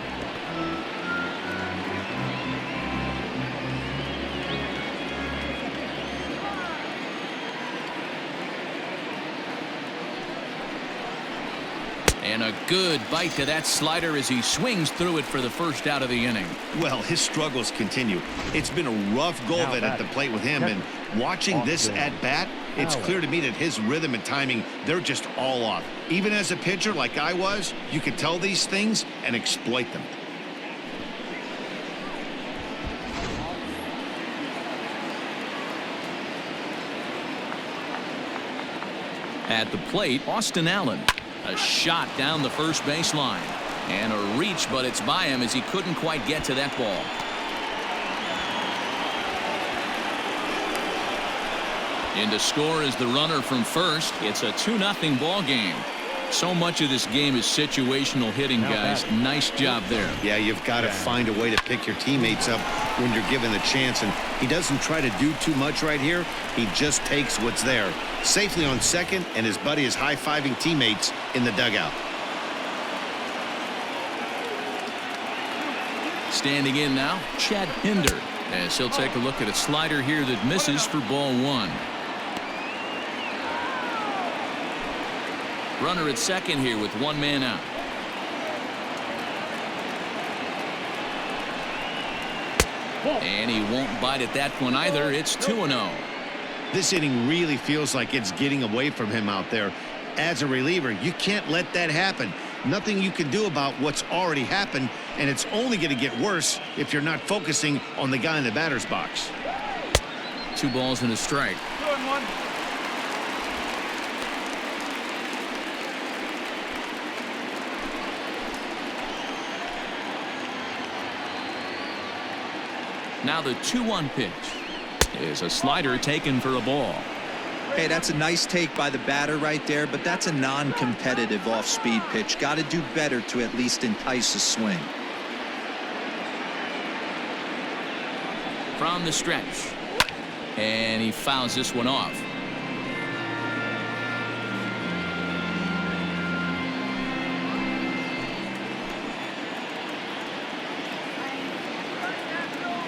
Speaker 1: And a good bite to that slider as he swings through it for the first out of the inning.
Speaker 2: Well, his struggles continue. It's been a rough go of it at the plate with him, and watching this at-bat, it's clear to me that his rhythm and timing, they're just all off. Even as a pitcher like I was, you could tell these things and exploit them.
Speaker 1: At the plate, Austin Allen. A shot down the first baseline. And a reach, but it's by him as he couldn't quite get to that ball. In to score is the runner from first. It's a 2-0 ball game. So much of this game is situational hitting, guys. Nice job there.
Speaker 2: Yeah, you've got to find a way to pick your teammates up when you're given the chance, and he doesn't try to do too much right here. He just takes what's there. Safely on second, and his buddy is high-fiving teammates in the dugout.
Speaker 1: Standing in now, Chad Pinder, as he'll take a look at a slider here that misses for ball 1. Runner at second here with 1 man out. And he won't bite at that one either. It's 2-0.
Speaker 2: This inning really feels like it's getting away from him out there. As a reliever, you can't let that happen. Nothing you can do about what's already happened, and it's only going to get worse if you're not focusing on the guy in the batter's box.
Speaker 1: 2 balls and a strike.
Speaker 4: 2-1.
Speaker 1: Now the 2-1 pitch is a slider taken for a ball.
Speaker 3: Hey, that's a nice take by the batter right there, but that's a non-competitive off-speed pitch. Got to do better to at least entice a swing.
Speaker 1: From the stretch. And he fouls this one off.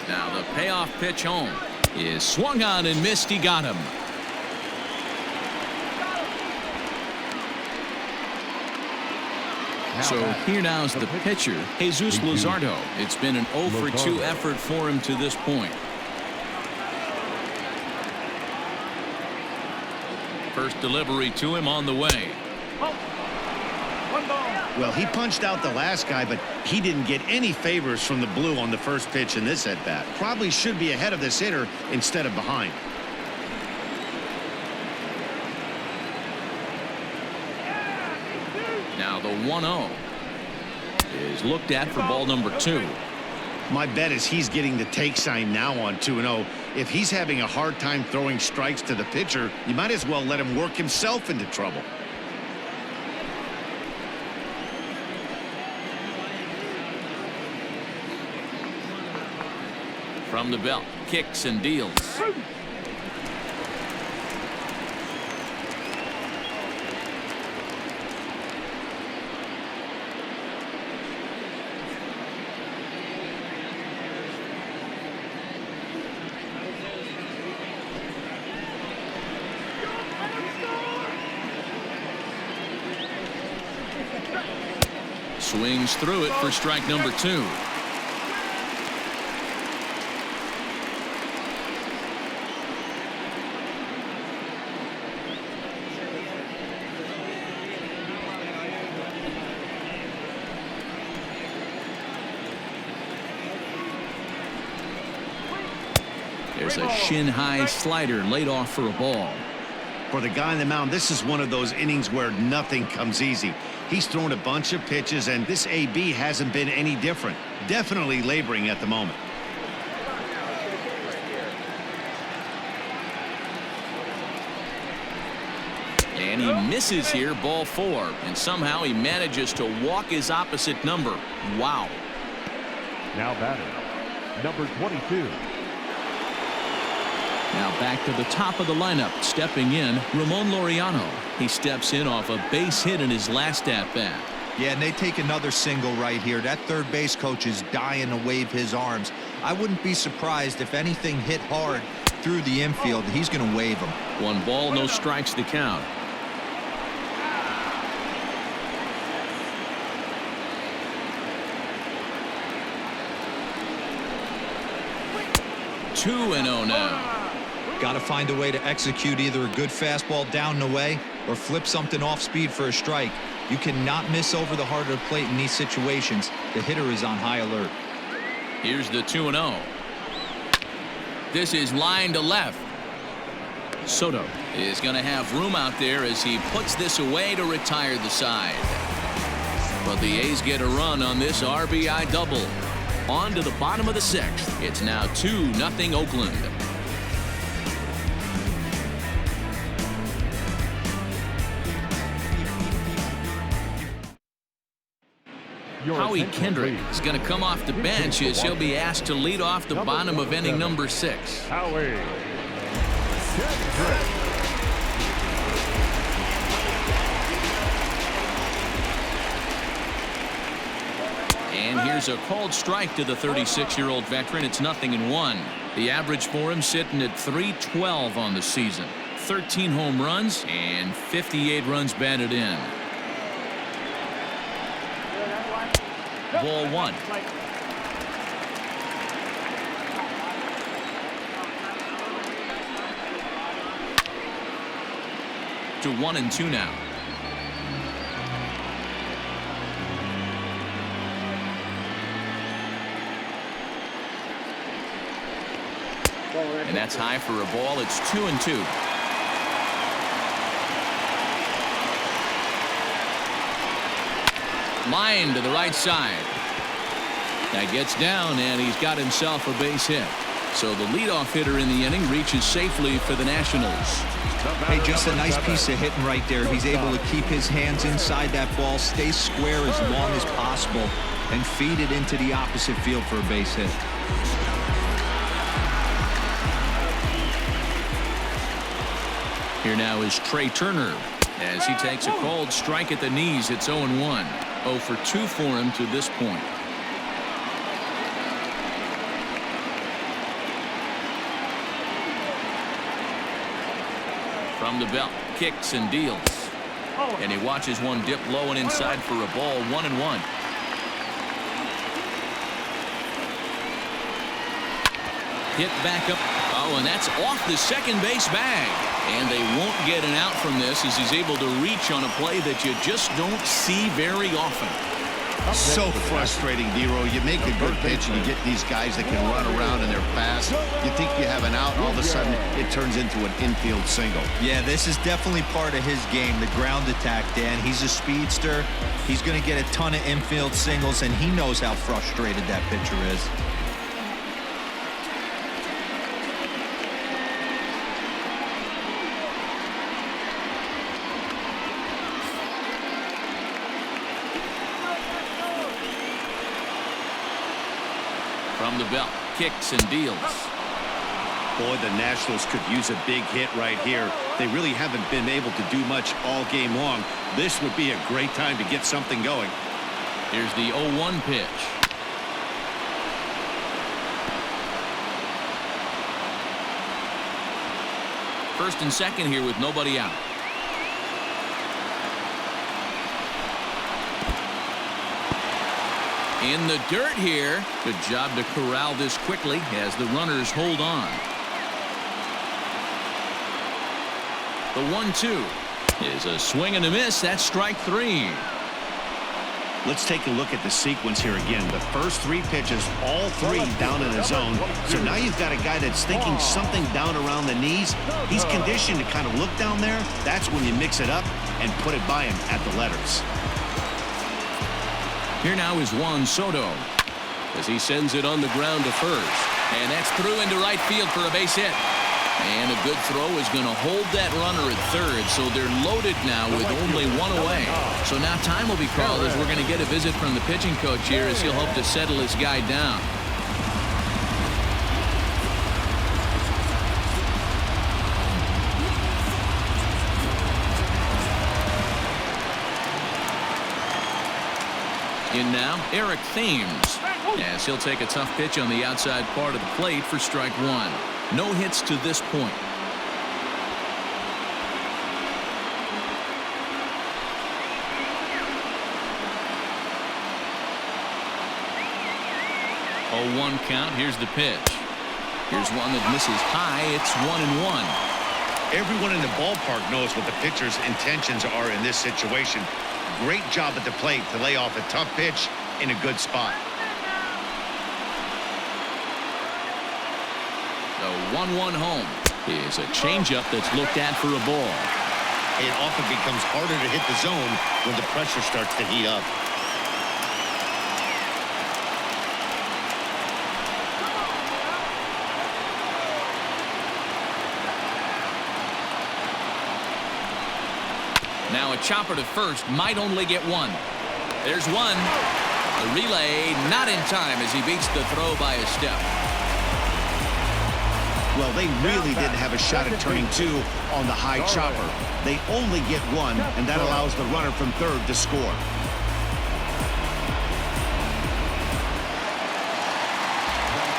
Speaker 1: Now the payoff pitch home is swung on and missed. He got him. So here now is the pitcher, Jesus Luzardo. It's been an 0 for 2 effort for him to this point. First delivery to him on the way.
Speaker 2: Well, he punched out the last guy, but he didn't get any favors from the blue on the first pitch in this at-bat. Probably should be ahead of this hitter instead of behind.
Speaker 1: Now the 1-0 is looked at for ball number 2.
Speaker 2: My bet is he's getting the take sign now on 2-0. If he's having a hard time throwing strikes to the pitcher, you might as well let him work himself into trouble.
Speaker 1: From the belt, kicks and deals. Swings through it for strike number 2. There's a shin-high slider laid off for a ball.
Speaker 2: For the guy on the mound, this is one of those innings where nothing comes easy. He's thrown a bunch of pitches, and this AB hasn't been any different. Definitely laboring at the moment.
Speaker 1: And he misses here, ball 4. And somehow he manages to walk his opposite number. Wow.
Speaker 4: Now batter, number 22.
Speaker 1: Now back to the top of the lineup. Stepping in, Ramon Laureano. He steps in off a base hit in his last at-bat.
Speaker 3: Yeah, and they take another single right here. That third base coach is dying to wave his arms. I wouldn't be surprised if anything hit hard through the infield. He's going to wave them.
Speaker 1: 1 ball, no strikes to count. Two and 0 now.
Speaker 3: Got to find a way to execute either a good fastball down and away or flip something off speed for a strike. You cannot miss over the heart of the plate in these situations. The hitter is on high alert.
Speaker 1: Here's the 2-0. This is line to left. Soto is going to have room out there as he puts this away to retire the side. But the A's get a run on this RBI double. On to the bottom of the 6th. It's now 2-0 Oakland. Howie Kendrick is going to come off the bench as he'll be asked to lead off the bottom of inning number 6.
Speaker 4: Howie Kendrick.
Speaker 1: And here's a called strike to the 36-year-old veteran. It's 0-1. The average for him sitting at .312 on the season. 13 home runs and 58 runs batted in. Ball 1. to 1-2 now. And that's high for a ball. It's 2-2. Line to the right side. That gets down, and he's got himself a base hit. So the leadoff hitter in the inning reaches safely for the Nationals.
Speaker 3: Hey, just a nice piece of hitting right there. He's able to keep his hands inside that ball, stay square as long as possible, and feed it into the opposite field for a base hit.
Speaker 1: Here now is Trey Turner as he takes a called strike at the knees. It's 0-1. 0 for 2 for him to this point. From the belt, kicks and deals. And he watches one dip low and inside for a ball. 1-1. Hit back up. Oh, and that's off the second base bag. And they won't get an out from this as he's able to reach on a play that you just don't see very often.
Speaker 2: So frustrating, Dero. You make a good pitch and you get these guys that can run around and they're fast. You think you have an out, and all of a sudden it turns into an infield single.
Speaker 3: Yeah, this is definitely part of his game, the ground attack, Dan. He's a speedster. He's going to get a ton of infield singles, and he knows how frustrated that pitcher is.
Speaker 1: From the belt, kicks and deals.
Speaker 2: Boy, the Nationals could use a big hit right here. They really haven't been able to do much all game long. This would be a great time to get something going.
Speaker 1: Here's the 0-1 pitch. First and second here with nobody out. In the dirt here. Good job to corral this quickly as the runners hold on. The 1-2 is a swing and a miss. That's strike 3.
Speaker 2: Let's take a look at the sequence here again. The first 3 pitches, all 3 down in the zone. So now you've got a guy that's thinking something down around the knees. He's conditioned to kind of look down there. That's when you mix it up and put it by him at the letters.
Speaker 1: Here now is Juan Soto as he sends it on the ground to first. And that's through into right field for a base hit. And a good throw is going to hold that runner at third. So they're loaded now with only 1 away. So now time will be called as we're going to get a visit from the pitching coach here as he'll hope to settle his guy down. In now, Eric Thames, as he'll take a tough pitch on the outside part of the plate for strike 1. No hits to this point. Oh, 1 count. Here's the pitch. Here's one that misses high. It's 1-1.
Speaker 2: Everyone in the ballpark knows what the pitcher's intentions are in this situation. Great job at the plate to lay off a tough pitch in a good spot.
Speaker 1: The 1-1 home is a changeup that's looked at for a ball.
Speaker 2: It often becomes harder to hit the zone when the pressure starts to heat up.
Speaker 1: Now a chopper to first, might only get 1. There's 1. The relay not in time as he beats the throw by a step.
Speaker 2: Well, they really didn't have a shot at turning 2 on the high chopper. They only get 1, and that allows the runner from third to score.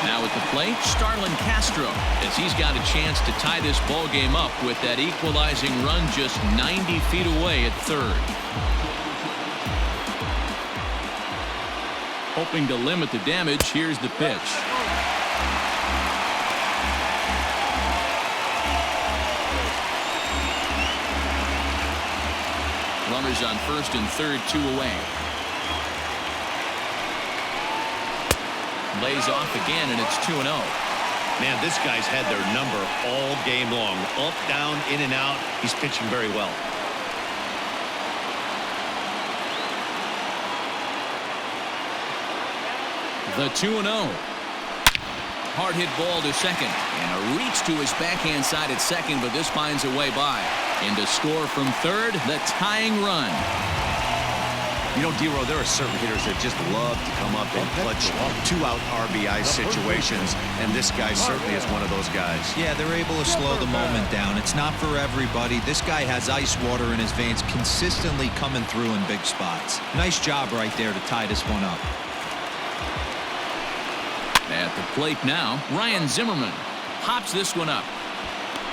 Speaker 1: Now at the plate, Starlin Castro, as he's got a chance to tie this ball game up with that equalizing run just 90 feet away at third. Hoping to limit the damage, here's the pitch. Runners on first and third, 2 away. Lays off again, and it's 2-0.
Speaker 2: Man, this guy's had their number all game long. Up, down, in and out. He's pitching very well.
Speaker 1: The 2-0. Hard hit ball to second, and a reach to his backhand side at second, but this finds a way by. And to score from third, the tying run.
Speaker 2: You know, D-Row, there are certain hitters that just love to come up in clutch 2-out RBI situations, and this guy certainly is one of those guys.
Speaker 3: Yeah, they're able to slow the moment down. It's not for everybody. This guy has ice water in his veins, consistently coming through in big spots. Nice job right there to tie this one up.
Speaker 1: At the plate now, Ryan Zimmerman pops this one up.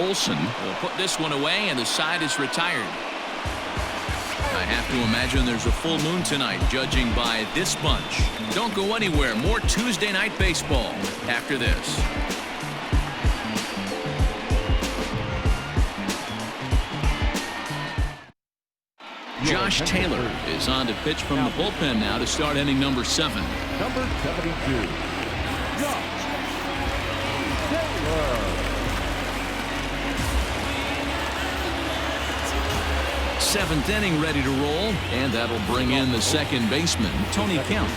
Speaker 1: Olsen will put this one away, and the side is retired. I have to imagine there's a full moon tonight, judging by this bunch. Don't go anywhere. More Tuesday night baseball after this. Josh Taylor is on to pitch from the bullpen now to start inning number 7.
Speaker 4: Number 72. Josh Taylor.
Speaker 1: Seventh inning ready to roll, and that'll bring in the second baseman, Tony Kemp.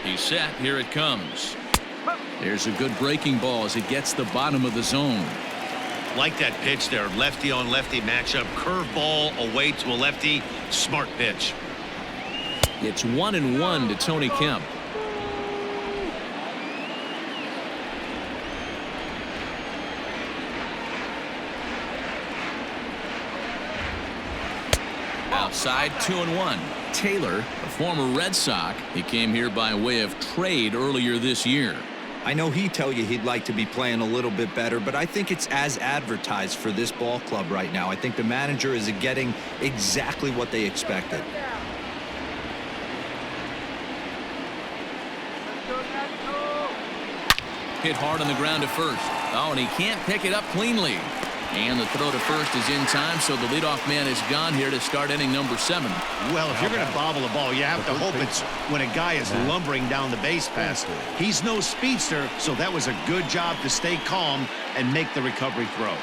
Speaker 1: He's set. Here it comes. There's a good breaking ball as it gets the bottom of the zone.
Speaker 2: Like that pitch there, lefty on lefty matchup, curveball away to a lefty, smart pitch.
Speaker 1: It's 1-1 to Tony Kemp. Outside, 2-1. Taylor, a former Red Sox, he came here by way of trade earlier this year.
Speaker 3: I know he'd tell you he'd like to be playing a little bit better, but I think it's as advertised for this ball club right now. I think the manager is getting exactly what they expected.
Speaker 1: Hit hard on the ground to first. Oh, and he can't pick it up cleanly. And the throw to first is in time, so the leadoff man is gone here to start inning number 7.
Speaker 2: Well, if you're going to bobble the ball, you have to hope it's when a guy is lumbering down the base pass. He's no speedster, so that was a good job to stay calm and make the recovery throw.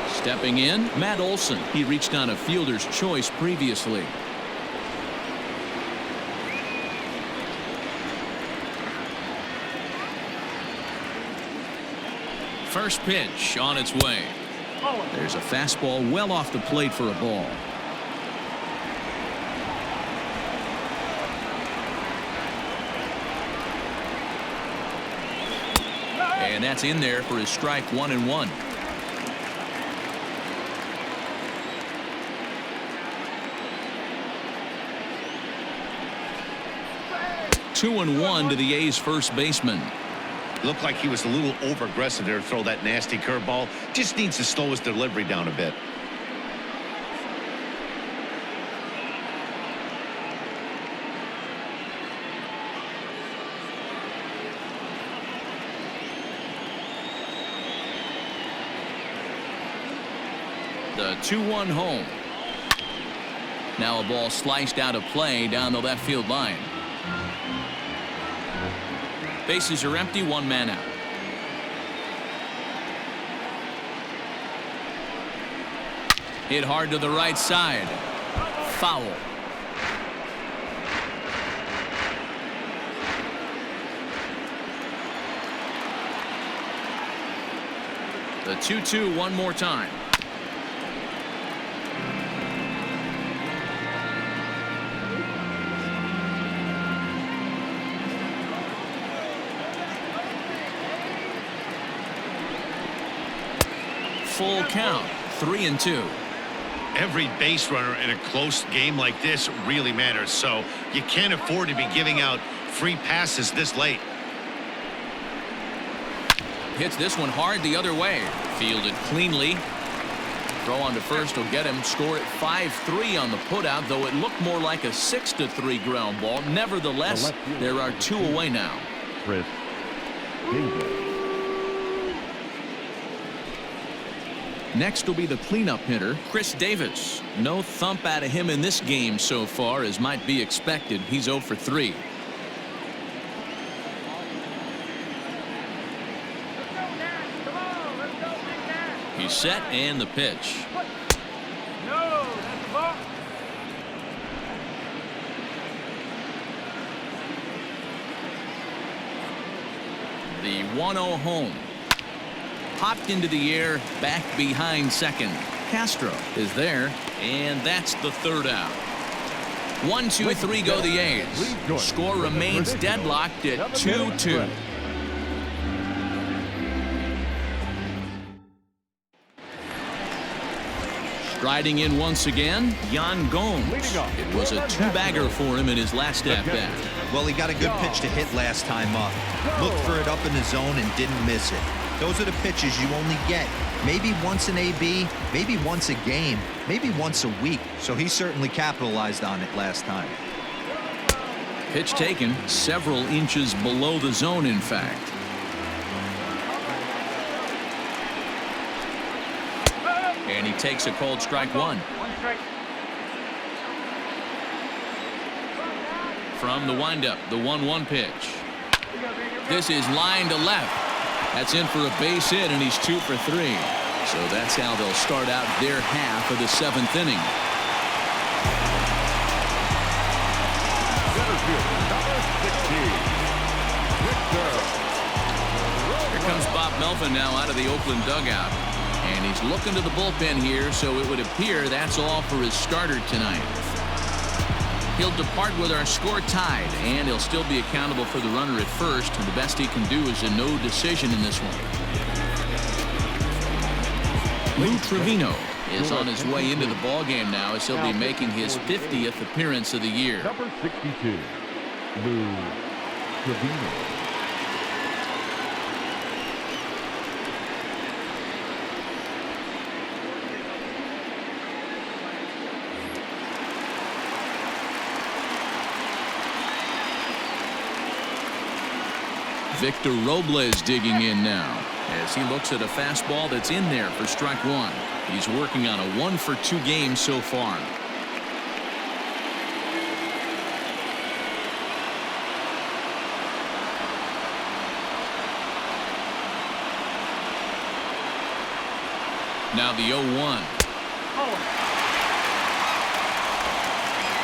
Speaker 1: Stepping in, Matt Olson. He reached on a fielder's choice previously. First pitch on its way. There's a fastball well off the plate for a ball. And that's in there for his strike 1-1. Two and one to the A's first baseman.
Speaker 2: Looked like he was a little over-aggressive there to throw that nasty curveball. Just needs to slow his delivery down a bit.
Speaker 1: The 2-1 home. Now a ball sliced out of play down the left field line. Bases are empty, 1 man out. Hit hard to the right side. Foul. The 2-2 one more time. Full count, 3-2.
Speaker 2: Every base runner in a close game like this really matters, so you can't afford to be giving out free passes this late.
Speaker 1: Hits this one hard the other way. Fielded cleanly. Throw on to first will get him. Score at 5-3 on the putout, though it looked more like a 6-3 ground ball. Nevertheless, there are 2 away now.
Speaker 4: Chris Davis.
Speaker 1: Next will be the cleanup hitter, Chris Davis. No thump out of him in this game so far, as might be expected. He's 0 for 3. He's set, and the pitch. The 1-0 home. Popped into the air, back behind second. Castro is there, and that's the 3rd out. 1, 2, 3 go the A's. Score remains deadlocked at 2-2. Striding in once again, Yan Gomes. It was a 2-bagger for him in his last at-bat.
Speaker 3: Well, he got a good pitch to hit last time up. Looked for it up in the zone and didn't miss it. Those are the pitches you only get. Maybe once an AB, maybe once a game, maybe once a week. So he certainly capitalized on it last time.
Speaker 1: Pitch taken several inches below the zone, in fact. And he takes a called strike 1. From the windup, the 1-1 pitch. This is line to left. That's in for a base hit, and he's 2 for 3. So that's how they'll start out their half of the 7th inning. Here comes Bob Melvin now out of the Oakland dugout. And he's looking to the bullpen here, so it would appear that's all for his starter tonight. He'll depart with our score tied, and he'll still be accountable for the runner at first. And the best he can do is a no decision in this one. Lou Trevino is on his way into the ballgame now, as he'll be making his 50th appearance of the year.
Speaker 4: Number 62, Lou Trevino.
Speaker 1: Victor Robles digging in now as he looks at a fastball that's in there for strike 1. He's working on a 1 for 2 game so far. Now the 0-1.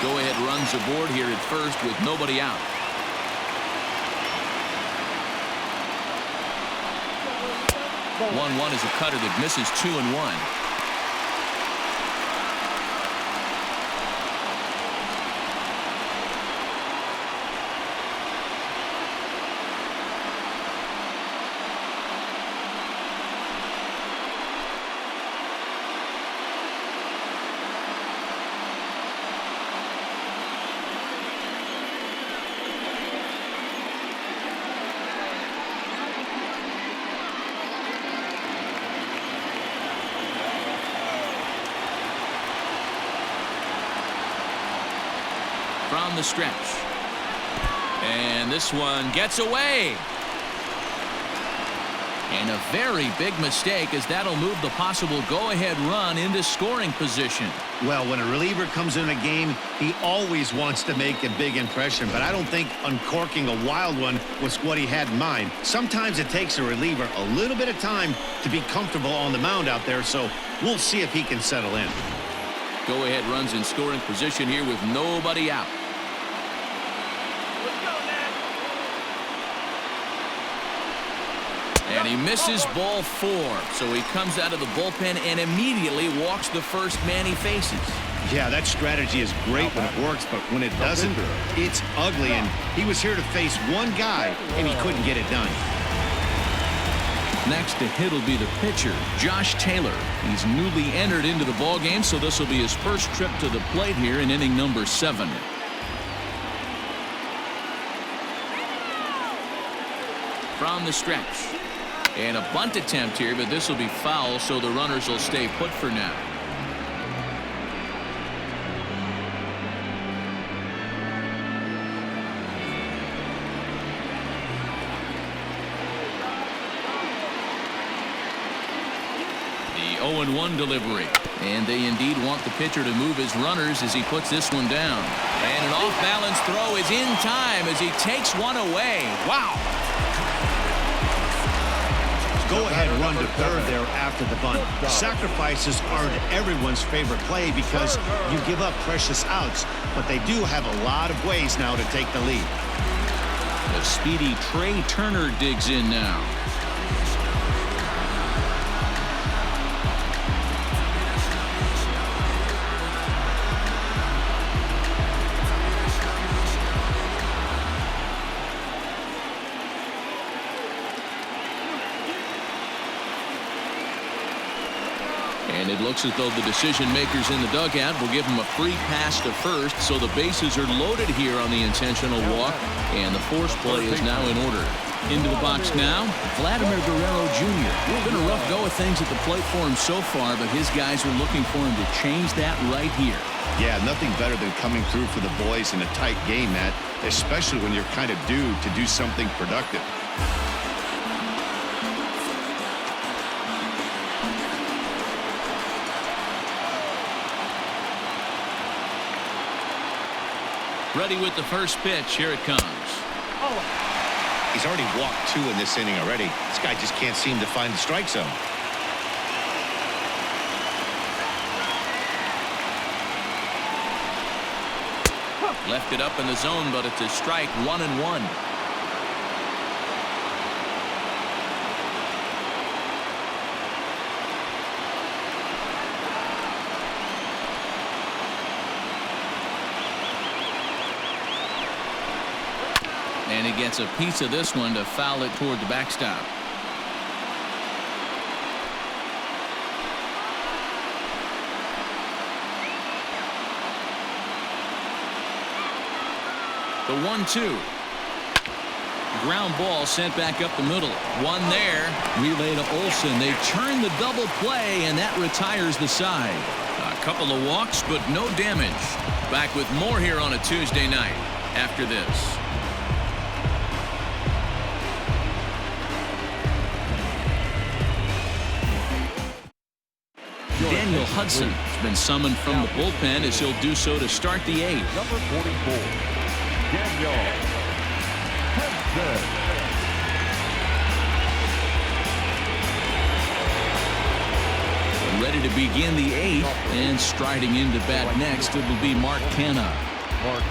Speaker 1: Go-ahead runs aboard here at first with nobody out. 1-1 is a cutter that misses 2-1. From the stretch, and this one gets away, and a very big mistake, as that'll move the possible go-ahead run into scoring position.
Speaker 2: Well, when a reliever comes in a game, he always wants to make a big impression, but I don't think uncorking a wild one was what he had in mind. Sometimes it takes a reliever a little bit of time to be comfortable on the mound out there, so we'll see if he can settle in.
Speaker 1: Go-ahead runs in scoring position here with nobody out. And he misses ball 4, so he comes out of the bullpen and immediately walks the first man he faces.
Speaker 2: Yeah, that strategy is great when it works, but when it doesn't, it's ugly, and he was here to face one guy, and he couldn't get it done.
Speaker 1: Next to hit will be the pitcher, Josh Taylor. He's newly entered into the ballgame, so this will be his first trip to the plate here in inning number 7. From the stretch. And a bunt attempt here, but this will be foul, so the runners will stay put for now. 0-1 delivery. And they indeed want the pitcher to move his runners as he puts this one down. And an off-balance throw is in time as he takes one away. Wow.
Speaker 2: Go-ahead run to third there after the bunt. Sacrifices aren't everyone's favorite play because you give up precious outs, but they do have a lot of ways now to take the lead.
Speaker 1: The speedy Trey Turner digs in now. And it looks as though the decision makers in the dugout will give him a free pass to first, so the bases are loaded here on the intentional walk, and the force play is now in order. Into the box now, Vladimir Guerrero Jr. It's been a rough go of things at the plate for him so far, but his guys are looking for him to change that right here.
Speaker 2: Yeah, nothing better than coming through for the boys in a tight game, Matt, especially when you're kind of due to do something productive.
Speaker 1: Ready with the first pitch. Here it comes.
Speaker 2: He's already walked 2 in this inning already. This guy just can't seem to find the strike zone.
Speaker 1: Left it up in the zone, but it's a strike. 1-1. And he gets a piece of this one to foul it toward the backstop. The 1-2. Ground ball sent back up the middle. One there. Relay to Olsen. They turn the double play, and that retires the side. A couple of walks, but no damage. Back with more here on a Tuesday night after this. Daniel Hudson has been summoned from the bullpen as he'll do so to start the 8th.
Speaker 4: Number 44, Daniel Hudson.
Speaker 1: Ready to begin the 8th, and striding into bat next, it will be Mark Canha.
Speaker 4: Mark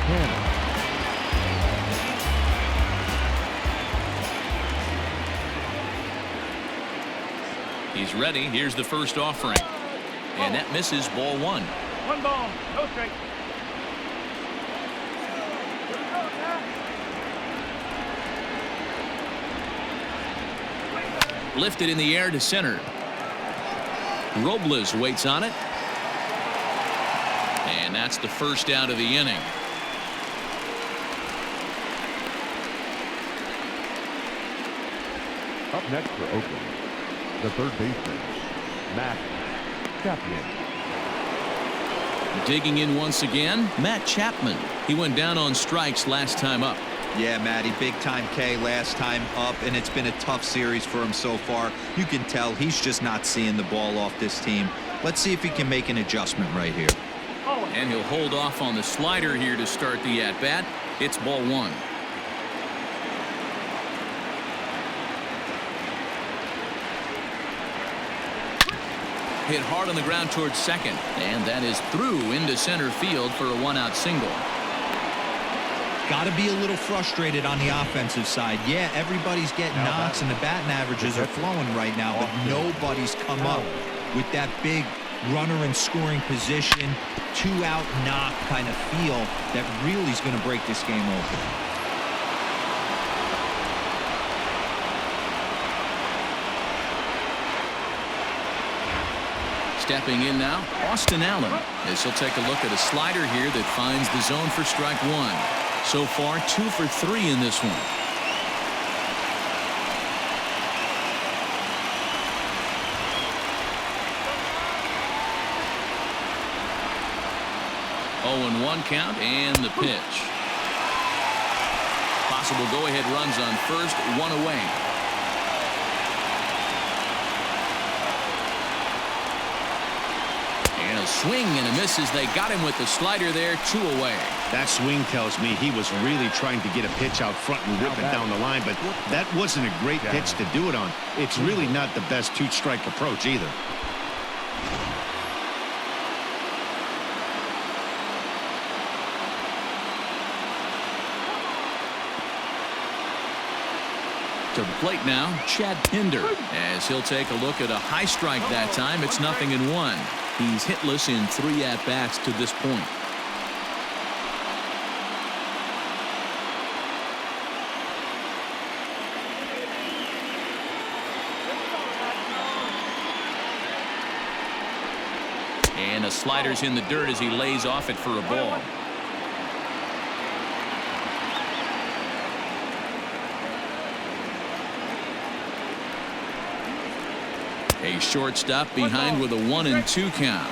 Speaker 4: Canha.
Speaker 1: He's ready. Here's the first offering. And that misses. Ball 1.
Speaker 6: 1 ball, no strike.
Speaker 1: Lifted in the air to center. Robles waits on it. And that's the first out of the inning.
Speaker 4: Up next for Oakland, the third baseman, Matt Chapman.
Speaker 1: Digging in once again, Matt Chapman. He went down on strikes last time up.
Speaker 3: Yeah, Matty, big-time K last time up, and it's been a tough series for him so far. You can tell he's just not seeing the ball off this team. Let's see if he can make an adjustment right here.
Speaker 1: And he'll hold off on the slider here to start the at-bat. It's ball 1. Hit hard on the ground towards second, and that is through into center field for a 1-out single.
Speaker 3: Got to be a little frustrated on the offensive side. Yeah, everybody's getting knocks and the batting averages are flowing right now, but nobody's come up with that big runner in scoring position, 2-out knock kind of feel that really is going to break this game open.
Speaker 1: Stepping in now, Austin Allen, as he'll take a look at a slider here that finds the zone for strike 1. So far, 2 for 3 in this one. Oh, 1 count, and the pitch. Possible go-ahead runs on first, 1 away. A swing and a miss as they got him with the slider there, 2 away.
Speaker 2: That swing tells me he was really trying to get a pitch out front and whip it down the line, but that wasn't a great pitch to do it on. It's really not the best 2-strike approach either.
Speaker 1: To the plate now, Chad Pinder, as he'll take a look at a high strike that time. It's 0-1. He's hitless in 3 at-bats to this point. And a slider's in the dirt as he lays off it for a ball. A shortstop behind with a 1-2 count.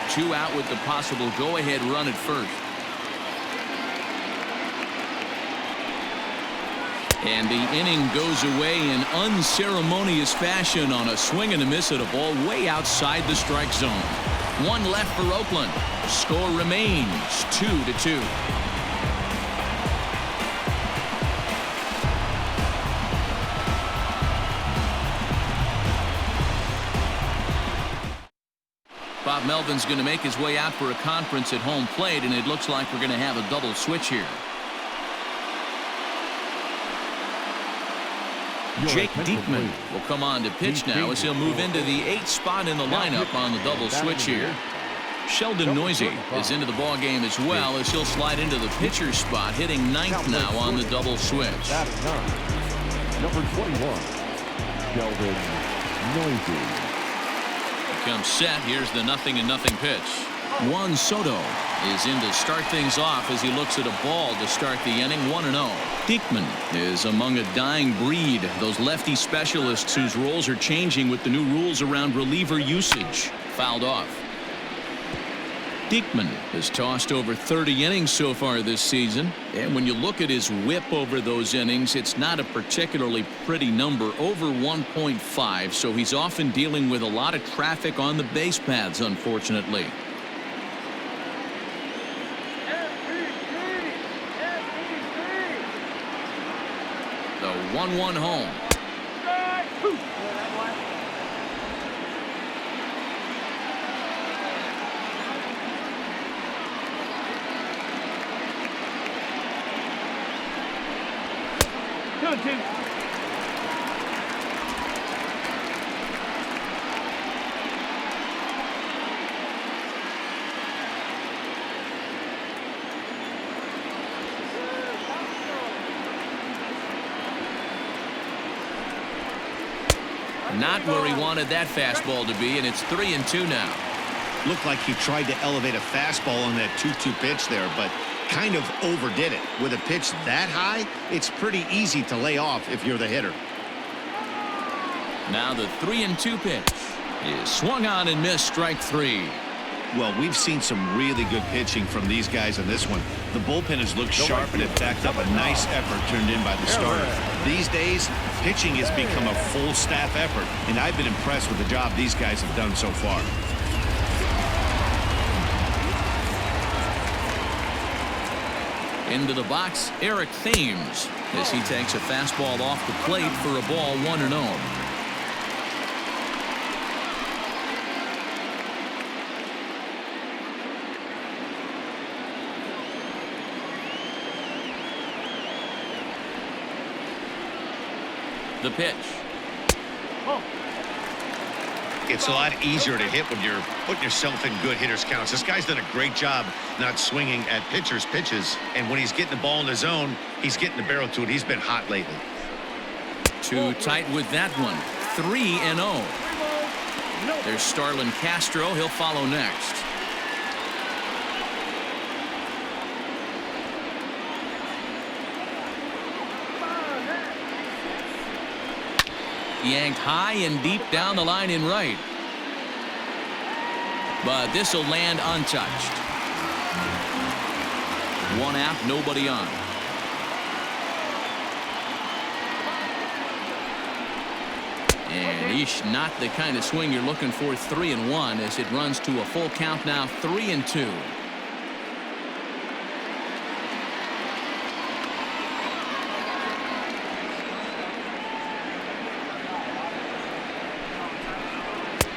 Speaker 1: 2 out with the possible go-ahead run at first. And the inning goes away in unceremonious fashion on a swing and a miss at a ball way outside the strike zone. 1 left for Oakland. Score remains 2-2. Bob Melvin's going to make his way out for a conference at home plate, and it looks like we're going to have a double switch here. Jake Diekman will come on to pitch now as he'll move into the 8th spot in the lineup on the double switch here. Sheldon Noisy is into the ball game as well as he'll slide into the pitcher's spot, hitting 9th now on the double switch.
Speaker 4: Number 21, Sheldon Noisy.
Speaker 1: Comes set. Here's the 0-0 pitch. Juan Soto is in to start things off as he looks at a ball to start the inning. 1-0. Diekman is among a dying breed, those lefty specialists whose roles are changing with the new rules around reliever usage. Fouled off. Diekman has tossed over 30 innings so far this season, and when you look at his whip over those innings, it's not a particularly pretty number, over 1.5, so he's often dealing with a lot of traffic on the base paths, unfortunately. The 1-1 home.
Speaker 6: 2-2.
Speaker 1: Not where he wanted that fastball to be, and it's 3-2 now.
Speaker 2: Looked like he tried to elevate a fastball on that 2-2 pitch there, but kind of overdid it. With a pitch that high, it's pretty easy to lay off if you're the hitter.
Speaker 1: Now the 3-2 pitch is swung on and missed, strike 3.
Speaker 2: Well, we've seen some really good pitching from these guys in this one. The bullpen has looked sharp, and it backed up a nice effort turned in by the starter. These days, pitching has become a full staff effort, and I've been impressed with the job these guys have done so far.
Speaker 1: Into the box, Eric Thames, as he takes a fastball off the plate for a ball, 1-0. The pitch.
Speaker 2: It's a lot easier to hit when you're putting yourself in good hitters' counts. This guy's done a great job not swinging at pitchers' pitches, and when he's getting the ball in the zone, he's getting the barrel to it. He's been hot lately.
Speaker 1: Too tight with that one. 3-0. There's Starlin Castro. He'll follow next. Yanked high and deep down the line in right. But this will land untouched. 1 out, nobody on. And eesh, not the kind of swing you're looking for. 3-1 as it runs to a full count now. 3-2.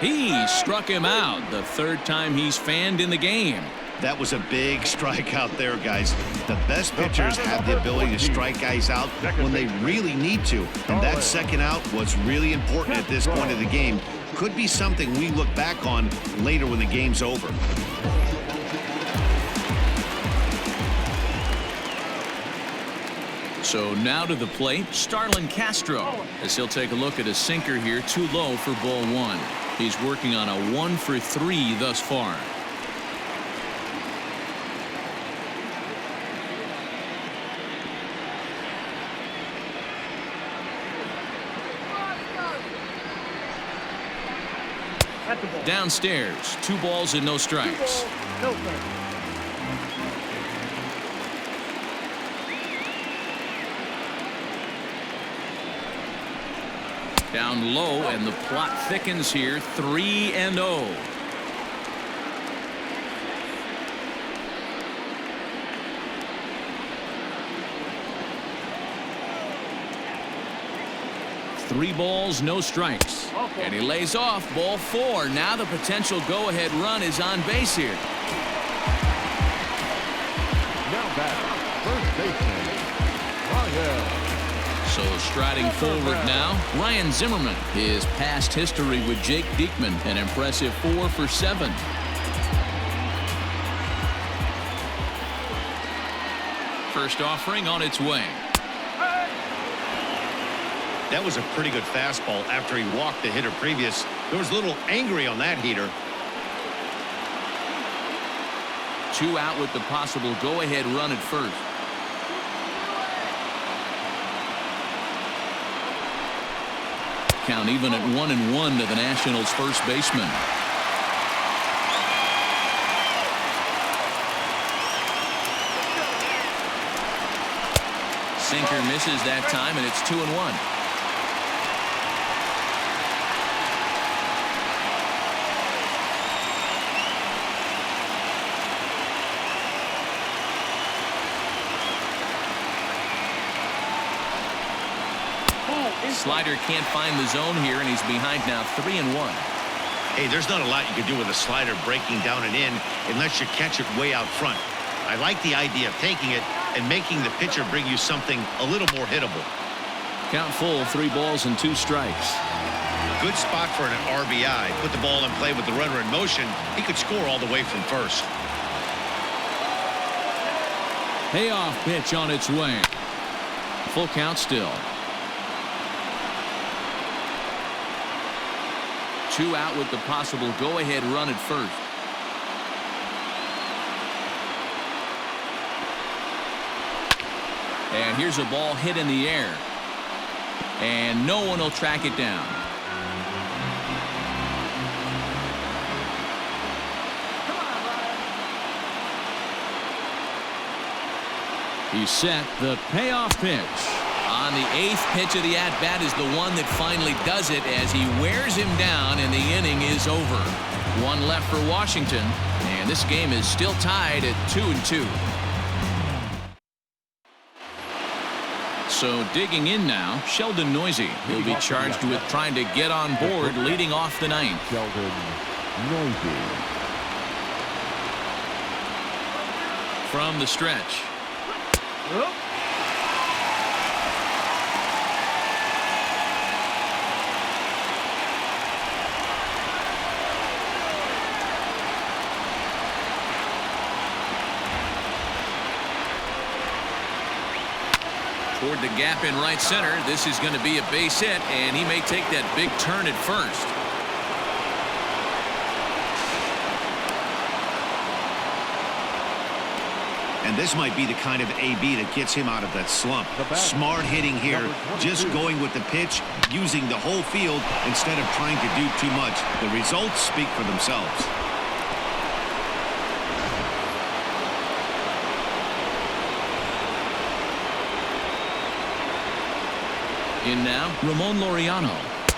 Speaker 1: He struck him out the third time he's fanned in the game.
Speaker 2: That was a big strikeout there, guys. The best pitchers have the ability to strike guys out when they really need to. And that second out was really important at this point of the game. Could be something we look back on later when the game's over.
Speaker 1: So now to the plate, Starlin Castro, as he'll take a look at a sinker here, too low for ball one. He's working on a 1 for 3 thus far. Downstairs, 2 balls and no strikes. Down low, and the plot thickens here. 3-0. Three balls, no strikes. And he lays off. Ball 4. Now the potential go-ahead run is on base here.
Speaker 4: Now back, first baseman, Ryan.
Speaker 1: So striding forward now, Ryan Zimmerman. His past history with Jake Diekman, an impressive 4 for 7. First offering on its way.
Speaker 2: That was a pretty good fastball after he walked the hitter previous. There was a little angry on that heater.
Speaker 1: 2 out with the possible go-ahead run at first. Count even at 1-1 to the Nationals' first baseman. Sinker misses that time, and it's 2-1. Slider can't find the zone here, and he's behind now. 3-1.
Speaker 2: Hey, there's not a lot you can do with a slider breaking down and in unless you catch it way out front. I like the idea of taking it and making the pitcher bring you something a little more hittable.
Speaker 1: Count full, 3 balls and 2 strikes.
Speaker 2: Good spot for an RBI. Put the ball in play with the runner in motion. He could score all the way from first.
Speaker 1: Payoff pitch on its way. Full count still. 2 out with the possible go-ahead run at first. And here's a ball hit in the air. And no one will track it down. He's set. The payoff pitch. On the 8th pitch of the at-bat is the one that finally does it as he wears him down, and the inning is over. 1 left for Washington, and this game is still tied at 2-2. So digging in now, Sheldon Noisy. He'll be charged with trying to get on board leading off the 9th.
Speaker 4: Sheldon Noisy.
Speaker 1: From the stretch. Toward the gap in right center. This is going to be a base hit, and he may take that big turn at first.
Speaker 2: And this might be the kind of AB that gets him out of that slump. Smart hitting here, just going with the pitch, using the whole field instead of trying to do too much. The results speak for themselves.
Speaker 1: In now, Ramon Laureano.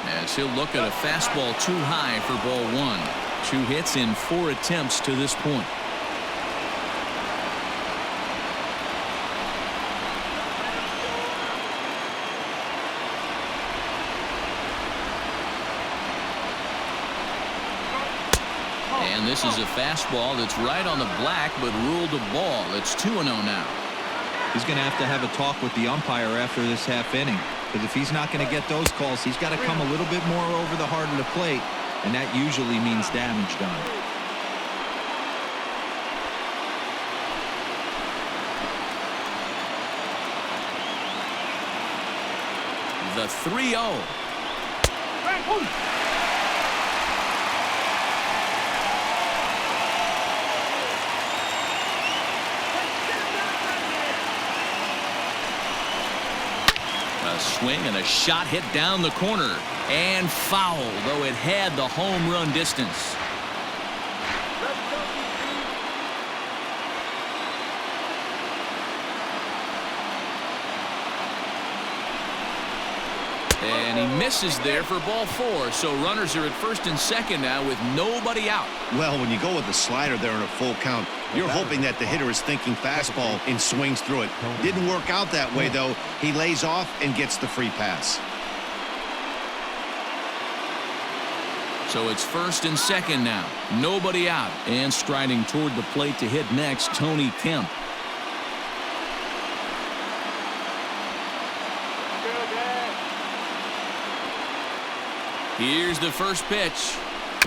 Speaker 1: as he'll look at a fastball too high for ball one. 2 hits in 4 attempts to this point. And this is a fastball that's right on the black, but ruled a ball. It's 2-0 now.
Speaker 3: He's going to have a talk with the umpire after this half inning. Because if he's not going to get those calls, he's got to come a little bit more over the heart of the plate. And that usually means damage done.
Speaker 1: The 3-0. A swing and a shot hit down the corner and foul, though it had the home run distance. And he misses there for ball 4, so runners are at first and second now with nobody out.
Speaker 2: Well, when you go with the slider there in a full count, you're hoping that the hitter is thinking fastball and swings through it. Didn't work out that way, though. He lays off and gets the free pass.
Speaker 1: So it's first and second now. Nobody out. And striding toward the plate to hit next, Tony Kemp. Here's the first pitch.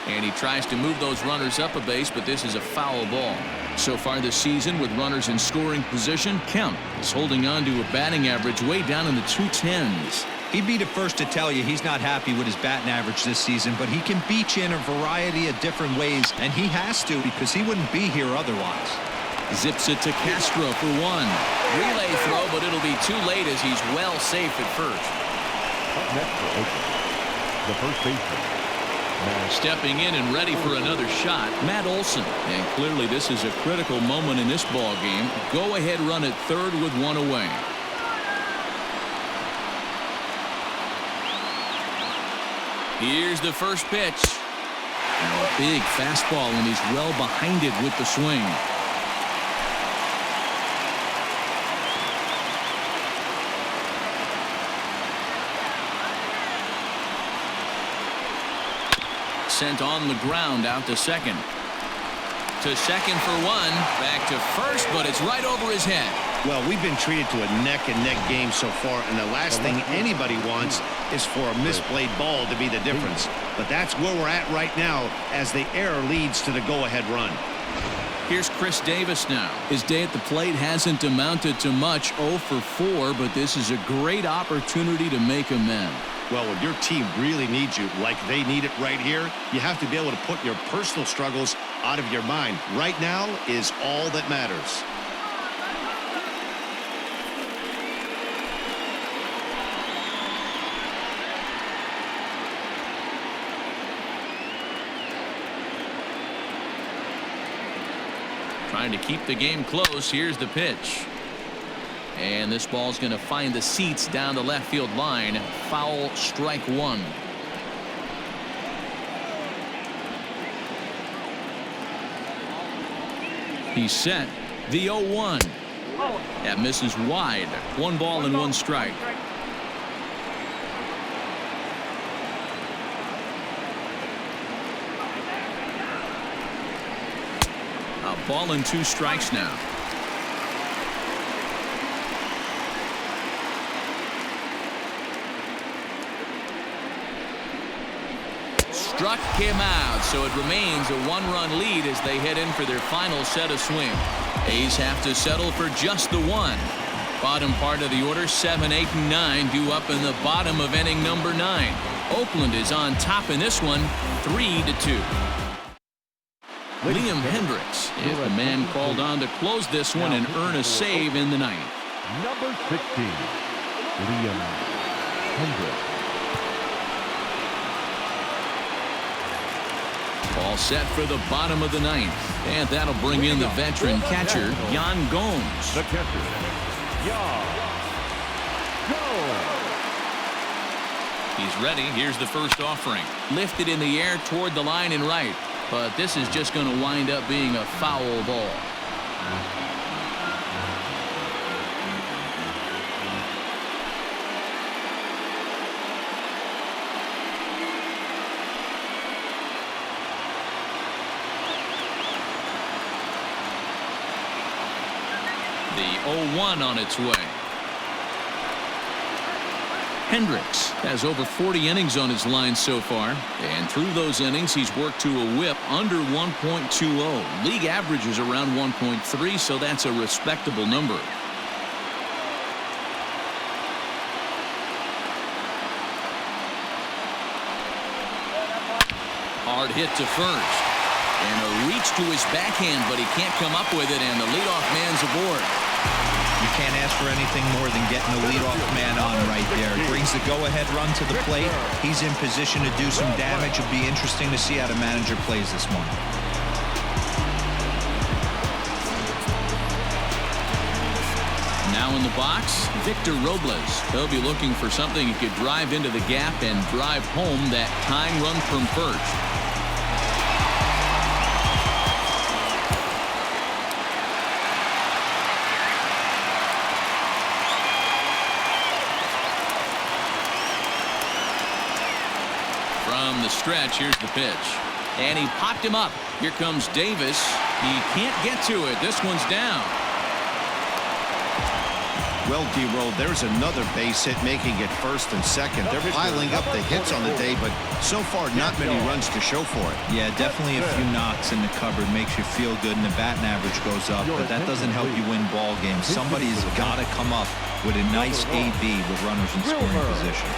Speaker 1: And he tries to move those runners up a base, but this is a foul ball. So far this season, with runners in scoring position, Kemp is holding on to a batting average way down in the 210s.
Speaker 3: He'd be the first to tell you he's not happy with his batting average this season, but he can beat you in a variety of different ways, and he has to because he wouldn't be here otherwise.
Speaker 1: Zips it to Castro for 1. Relay throw, but it'll be too late as he's well safe at first.
Speaker 4: Up next for Oakland, the first baseman.
Speaker 1: Stepping in and ready for another shot, Matt Olson. And clearly this is a critical moment in this ball game. Go ahead run at third with 1 away. Here's the first pitch. And a big fastball, and he's well behind it with the swing. Sent on the ground out to second. To second for 1. Back to first, but it's right over his head.
Speaker 2: Well, we've been treated to a neck-and-neck game so far, and the last thing anybody wants is for a misplayed ball to be the difference. But that's where we're at right now as the error leads to the go-ahead run.
Speaker 1: Here's Chris Davis now. His day at the plate hasn't amounted to much, 0 for 4, but this is a great opportunity to make amends.
Speaker 2: Well, when your team really needs you, like they need it right here, you have to be able to put your personal struggles out of your mind. Right now is all that matters.
Speaker 1: Trying to keep the game close. Here's the pitch. And this ball's going to find the seats down the left field line. Foul, strike 1. He's set. The 0-1. That misses wide. 1 ball and 1 strike. A ball and 2 strikes now. Struck him out, so it remains a 1-run lead as they head in for their final set of swing. A's have to settle for just the 1. Bottom part of the order, 7, 8, and 9 due up in the bottom of inning number 9. Oakland is on top in this one, 3-2. Liam Hendricks is the man called on to close this one and earn a save in the 9th.
Speaker 4: Number 16, Liam Hendricks.
Speaker 1: All set for the bottom of the 9th. And that'll bring in the veteran catcher, Yan Gomes.
Speaker 4: The catcher, Yan Gomes.
Speaker 1: He's ready. Here's the first offering. Lifted in the air toward the line and right. But this is just going to wind up being a foul ball. The 0-1 on its way. Hendricks has over 40 innings on his line so far, and through those innings he's worked to a whip under 1.20. League average is around 1.3, so that's a respectable number. Hard hit to first, and a reach to his backhand, but he can't come up with it, and the leadoff man's aboard.
Speaker 3: You can't ask for anything more than getting the leadoff man on right there. It brings the go-ahead run to the plate. He's in position to do some damage. It'll be interesting to see how the manager plays this one.
Speaker 1: Now in the box, Victor Robles. He'll be looking for something he could drive into the gap and drive home that tying run from first. From the stretch, here's the pitch. And he popped him up. Here comes Davis. He can't get to it. This one's down.
Speaker 2: Well, D-Roll, there's another base hit making it first and second. They're piling up the hits on the day, but so far not many runs to show for it.
Speaker 3: Yeah, definitely a few knocks in the cupboard makes you feel good, and the batting average goes up, but that doesn't help you win ball games. Somebody's got to come up with a nice AB with runners in scoring position.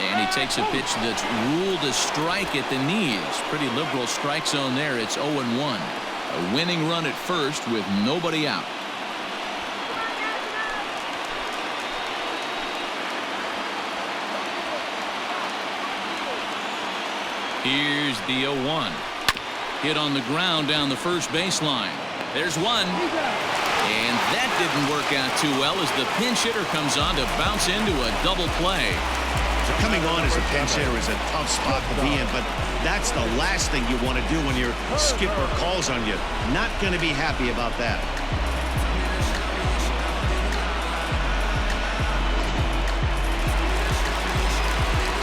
Speaker 1: And he takes a pitch that's ruled a strike at the knees. Pretty liberal strike zone there. It's 0-1. A winning run at first with nobody out. Here's the 0-1. Hit on the ground down the first baseline. There's one. And that didn't work out too well as the pinch hitter comes on to bounce into a double play.
Speaker 2: Coming on as a pinch hitter is a tough spot to be in, but that's the last thing you want to do when your skipper calls on you. Not going to be happy about that.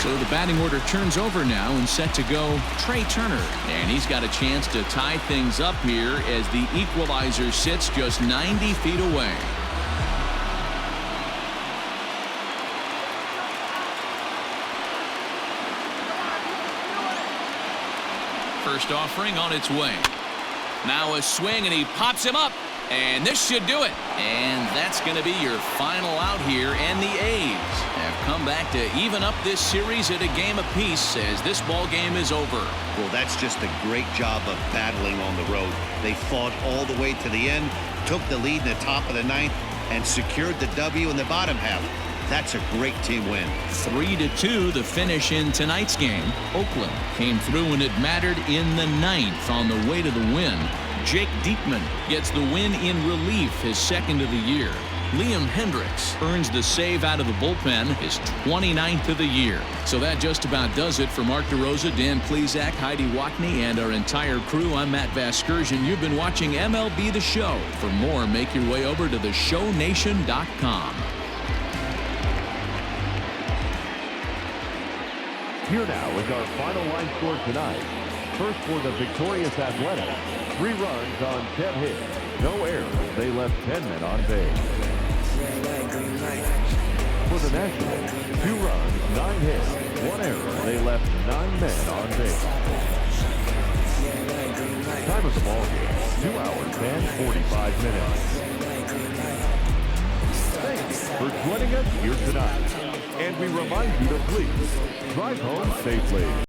Speaker 1: So the batting order turns over now and set to go Trey Turner. And he's got a chance to tie things up here as the equalizer sits just 90 feet away. First offering on its way. Now a swing, and he pops him up. And this should do it. And that's going to be your final out here. And the A's have come back to even up this series at a game apiece as this ball game is over.
Speaker 2: Well, that's just a great job of battling on the road. They fought all the way to the end, took the lead in the top of the ninth, and secured the W in the bottom half. That's a great team win.
Speaker 1: 3-2 the finish in tonight's game. Oakland came through when it mattered in the ninth on the way to the win. Jake Diekman gets the win in relief, his second of the year. Liam Hendricks earns the save out of the bullpen, his 29th of the year. So that just about does it for Mark DeRosa, Dan Plesac, Heidi Watney, and our entire crew. I'm Matt Vasgersian. You've been watching MLB The Show. For more, make your way over to theshownation.com.
Speaker 4: Here now is our final line score tonight. First for the victorious Athletics, 3 runs on 10 hits, no errors. They left 10 men on base. For the Nationals, 2 runs, 9 hits, 1 error. They left 9 men on base. Time of the ball game, 2 hours and 45 minutes. Thanks for joining us here tonight. And we remind you to please drive home safely.